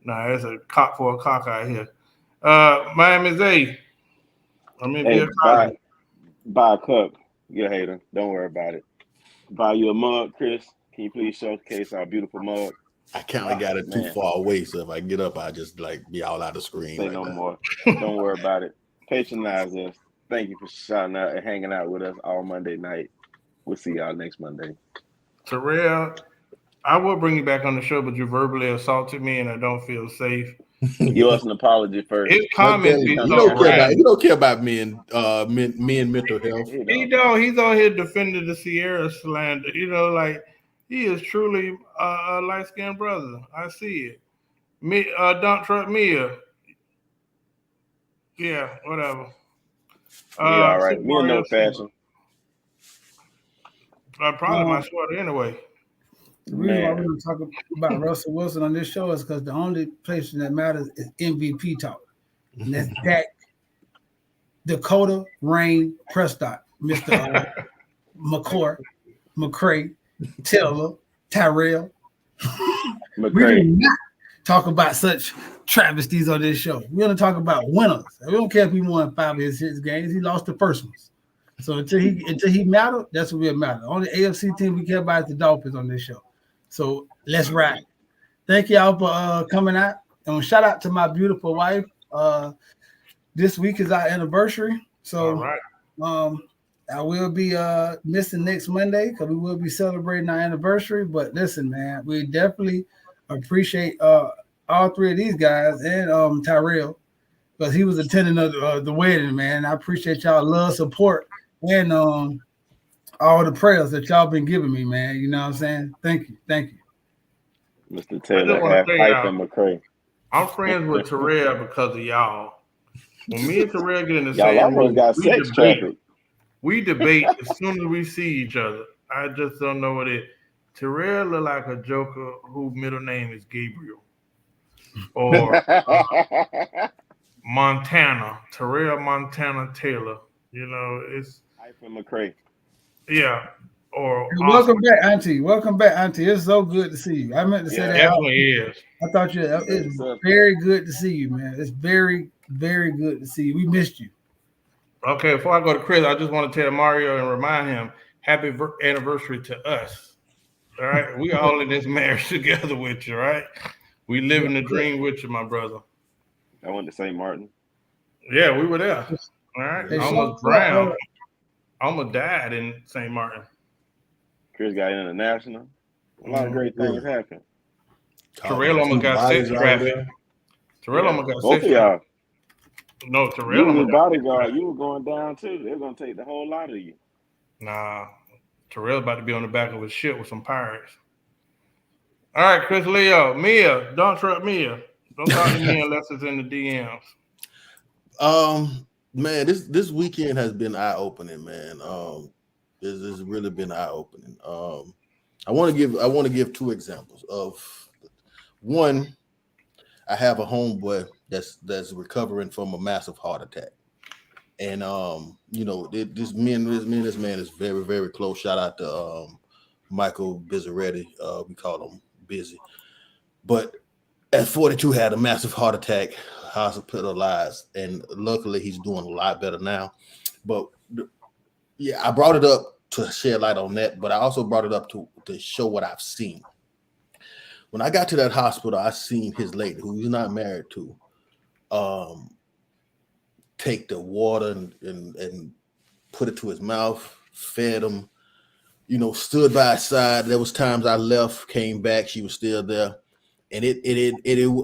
Nah, that's a cock for a cock out here. Miami Zay. Buy a cup. You a hater. Don't worry about it. Buy you a mug, Chris. Can you please showcase our beautiful mug? I kind of got it too far away, so if I get up, I just like be all out of screen. Say no more. Don't worry about it. Patronize us. Thank you for shouting out and hanging out with us all Monday night. We'll see y'all next Monday. Terrell, I will bring you back on the show, but you verbally assaulted me and I don't feel safe. Give us an apology first. His comments you don't care about men mental health. He don't. He's on here defending the Sierra slander. You know, like he is truly a light-skinned brother. I see it. Don't trust Mia. Yeah, whatever. All right. Me in no fashion. Probably my sweater anyway. The reason why we're going to talk about Russell Wilson on this show is because the only place that matters is MVP talk. And that's Dak, Dakota, Rain, Prescott, Mr. McCray, Taylor, Tyrell. We do not talk about such travesties on this show. We're going to talk about winners. We don't care if he won 5 of his 6 games. He lost the first ones. So until he mattered, that's what will matter. The only AFC team we care about is the Dolphins on this show. So let's ride. Thank y'all for coming out. And shout out to my beautiful wife. This week is our anniversary. So I will be missing next Monday because we will be celebrating our anniversary. But listen, man, we definitely appreciate all 3 of these guys and Tyrell because he was attending the wedding, man. I appreciate y'all love, support, and all the prayers that y'all been giving me, man. You know what I'm saying? Thank you. Mr. Taylor, half-hype McCray. I'm friends with Terrell because of y'all. When me and Terrell get in the same room, we debate as soon as we see each other. I just don't know what it is. Terrell look like a joker whose middle name is Gabriel. Or Montana. Terrell Montana Taylor. You know, it's hyphen McCray. Yeah. Or welcome back, Auntie. Welcome back, Auntie. It's so good to see you. I meant to say that. Definitely is. I thought it's very good to see you, man. It's very, very good to see you. We missed you. Okay, before I go to Chris, I just want to tell Mario and remind him happy anniversary to us. All right, we all in this marriage together with you, right? We living the dream with you, my brother. I went to St. Martin. Yeah, we were there. All right, I almost drowned. I almost died in St. Martin. Chris got international. A lot of great things happened. Terrell almost got sex trafficked. Terrell almost got both of y'all. No, Terrell. You was bodyguard. You were going down too. They're gonna take the whole lot of you. Nah, Terrell about to be on the back of a ship with some pirates. All right, Chris Leo, Mia, don't trust Mia. Don't talk to me unless it's in the DMs. Man, this weekend has been eye opening, man. This has really been eye opening. I want to give 2 examples of one. I have a homeboy that's recovering from a massive heart attack, and this man is very, very close. Shout out to Michael Bizzaretti. We call him Busy, but at 42 had a massive heart attack, hospitalized, and luckily he's doing a lot better now. But yeah, I brought it up to shed light on that, but I also brought it up to show what I've seen. When I got to that hospital, I seen his lady, who he's not married to, take the water and put it to his mouth, fed him, stood by his side. There was times I left, came back, she was still there. And it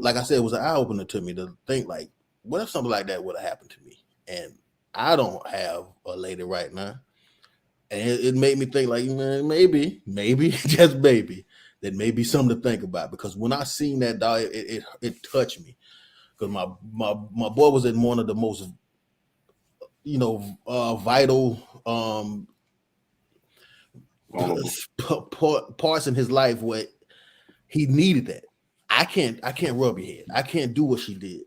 like I said, it was an eye opener to me to think like, what if something like that would have happened to me? And I don't have a lady right now. And it made me think like, man, maybe, just maybe, that may be something to think about. Because when I seen that, dog, it touched me. Because my boy was in one of the most, vital parts in his life where he needed that. I can't rub your head. I can't do what she did.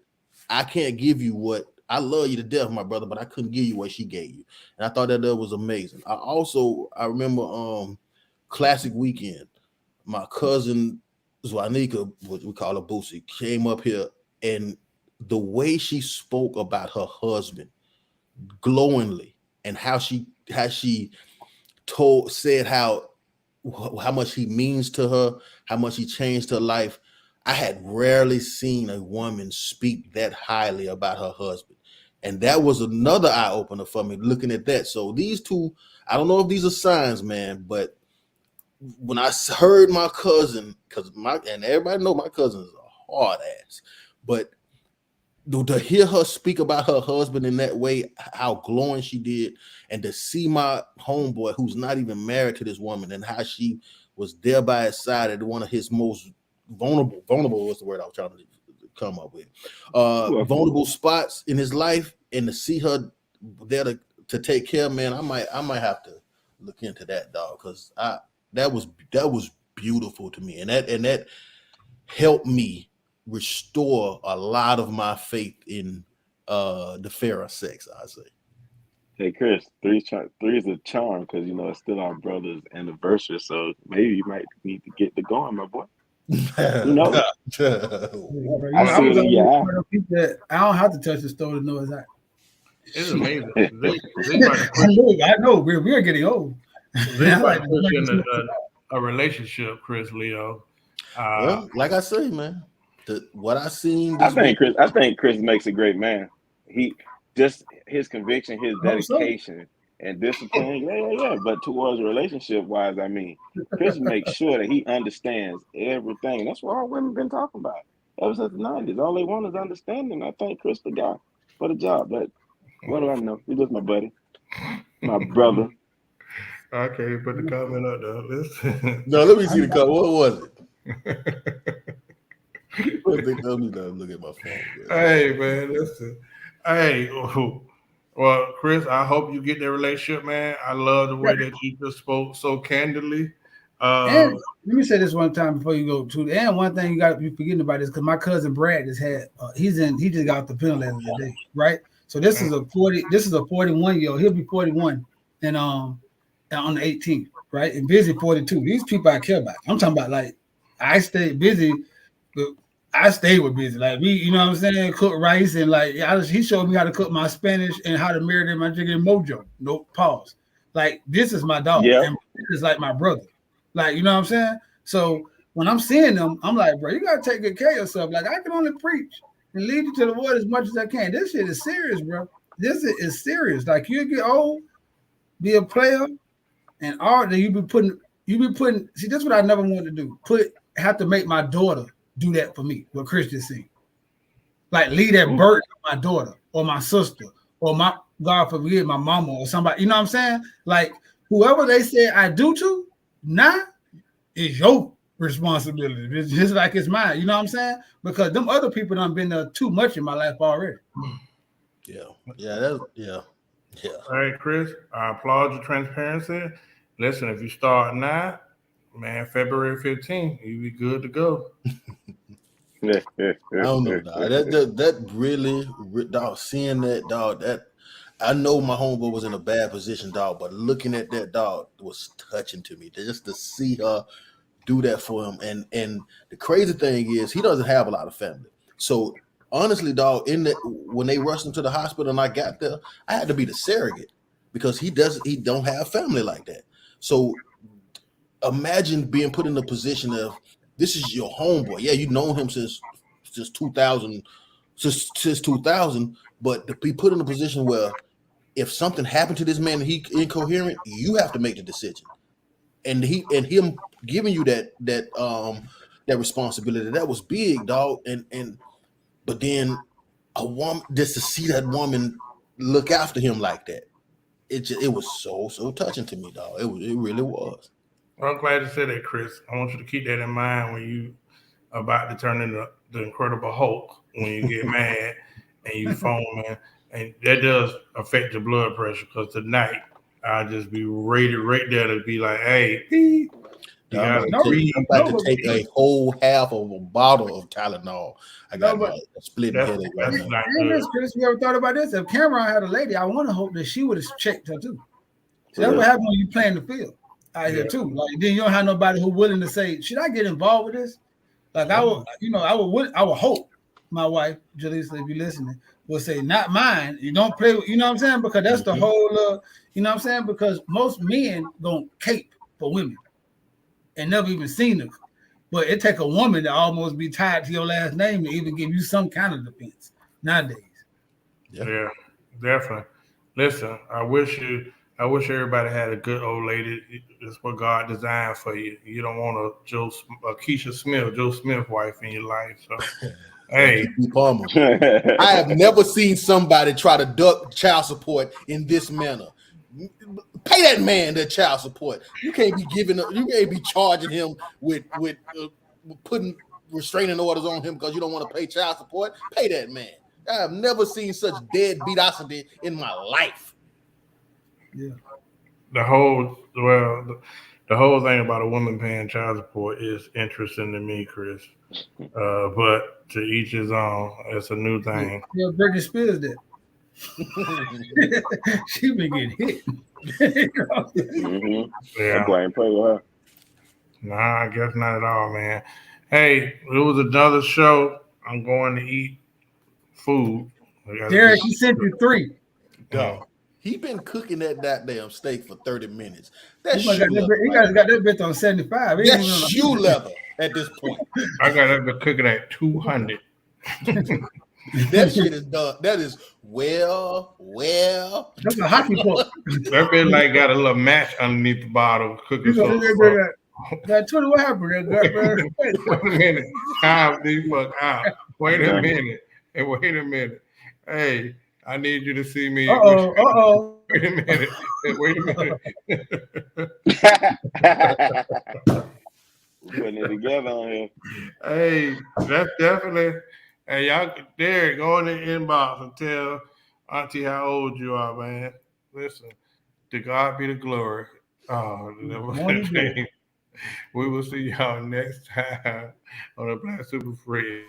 I can't give you what I love you to death, my brother, but I couldn't give you what she gave you. And I thought that was amazing. I remember Classic Weekend. My cousin Zwanika, what we call her Boosie, came up here, and the way she spoke about her husband glowingly, and how she said how much he means to her, how much he changed her life. I had rarely seen a woman speak that highly about her husband. And that was another eye opener for me looking at that. So these two, I don't know if these are signs, man, but when I heard my cousin, and everybody know my cousin is a hard ass, but to hear her speak about her husband in that way, how glowing she did, and to see my homeboy who's not even married to this woman and how she was there by his side at one of his most vulnerable was the word I was trying to come up with, vulnerable spots in his life, and to see her there to take care, man, I might have to look into that, dog, because that was beautiful to me, and that helped me restore a lot of my faith in the fairer sex, I say. Hey Chris, three is a charm because it's still our brother's anniversary, so maybe you might need to get the going, my boy. Who knows? I don't have to touch the stove to know it's hot. It's amazing. I know we're getting old. They like pushing a relationship, Chris Leo. Well, like I say, man, what I seen. I think Chris makes a great man. He just his conviction, his dedication, and discipline. Yeah. But towards a relationship wise, I mean, Chris makes sure that he understands everything. That's what all women been talking about ever since the 90s. All they want is understanding. I think Chris the guy for the job. But what do I know? He's just my buddy, my brother. I can't even put the comment up though. Listen. No, let me see the comment. What was it? Let me look at my phone. Hey man, listen. Hey, well, Chris, I hope you get that relationship, man. I love the way that you just spoke so candidly. And let me say this one time before you go to. And one thing you got to be forgetting about is because my cousin Brad just had he just got the penalty today, right? So this is a 41-year-old. He'll be 41 and on the 18th, right? And Busy 42. These people I care about. I'm talking about like I stay busy, but I stay with Busy. Like we, you know what I'm saying, cook rice and like he showed me how to cook my Spanish and how to marinate my chicken mojo. No pause. Like this is my dog. Yeah. And this is like my brother. Like, you know what I'm saying? So when I'm seeing them, I'm like, bro, you gotta take good care of yourself. Like I can only preach and lead you to the Lord as much as I can. This shit is serious, bro. This is serious. Like you get old, be a player, and all that you be putting. See, that's what I never wanted to do. Have to make my daughter do that for me. What Christian see, like leave that burden on my daughter or my sister or my God forbid my mama or somebody. You know what I'm saying? Like whoever they say I do to now is your responsibility. It's just like it's mine. You know what I'm saying? Because them other people done been there too much in my life already. Yeah. All right, Chris, I applaud your transparency. Listen, if you start now, man, February 15th, you be good to go. I don't know, dog. That really, dog, seeing that, dog, that I know my homeboy was in a bad position, dog, but looking at that, dog, was touching to me. Just to see her do that for him. And the crazy thing is he doesn't have a lot of family. So honestly, dog, when they rushed him to the hospital and I got there, I had to be the surrogate because he don't have family like that. So imagine being put in the position of this is your homeboy. Yeah, you've known him since 2000, since 2000, but to be put in a position where if something happened to this man and he incoherent, you have to make the decision. And him giving you that responsibility, that was big, dog. But then a woman, just to see that woman look after him like that, it was so touching to me, dog. It really was. Well, I'm glad you said that, Chris. I want you to keep that in mind when you about to turn into the Incredible Hulk, when you get mad and you foaming, and that does affect your blood pressure. Because tonight I'll just be rated right there to be like, hey, I'm about to take a whole half of a bottle of Tylenol. I got a split headache right now. Chris, you ever thought about this? If Cameron had a lady, I want to hope that she would have checked her too. So that's what happens when you play in the field out here too. Like then you don't have nobody who willing to say, should I get involved with this? Like I would hope my wife, Jaleesa, if you're listening, will say, not mine. You don't play with, you know what I'm saying? Because that's the whole, you know what I'm saying? Because most men don't cape for women and never even seen them. But it take a woman to almost be tied to your last name to even give you some kind of defense nowadays. Yeah, definitely. Listen, I wish everybody had a good old lady. It's what God designed for you. You don't want a Joe Smith wife in your life. So, hey, I have never seen somebody try to duck child support in this manner. Pay that man that child support. You can't be charging him with putting restraining orders on him because you don't want to pay child support. Pay that man. I have never seen such deadbeatosity in my life. Yeah. The whole thing about a woman paying child support is interesting to me, Chris. But to each his own. It's a new thing. Yeah, Britney Spears did. She been getting hit. Yeah. Play with her. Nah, I guess not at all, man. Hey, it was another show. I'm going to eat food. Derek, he sent you 3. Dog. He been cooking that damn steak for 30 minutes. He guys got that bitch on 75. That's shoe leather at this point. I got that bitch cooking at 200. That shit is done. That is well. That's a hockey puck. That bitch like got a little match underneath the bottle cooking. That 20, what happened? Wait a minute. Time these fuck out. Wait a minute. Hey, I need you to see me. Wait a minute. Putting it together on here. Hey, that's definitely. Hey, y'all, Derek, go in the inbox and tell Auntie how old you are, man. Listen, to God be the glory. We will see y'all next time on the Black Super Free.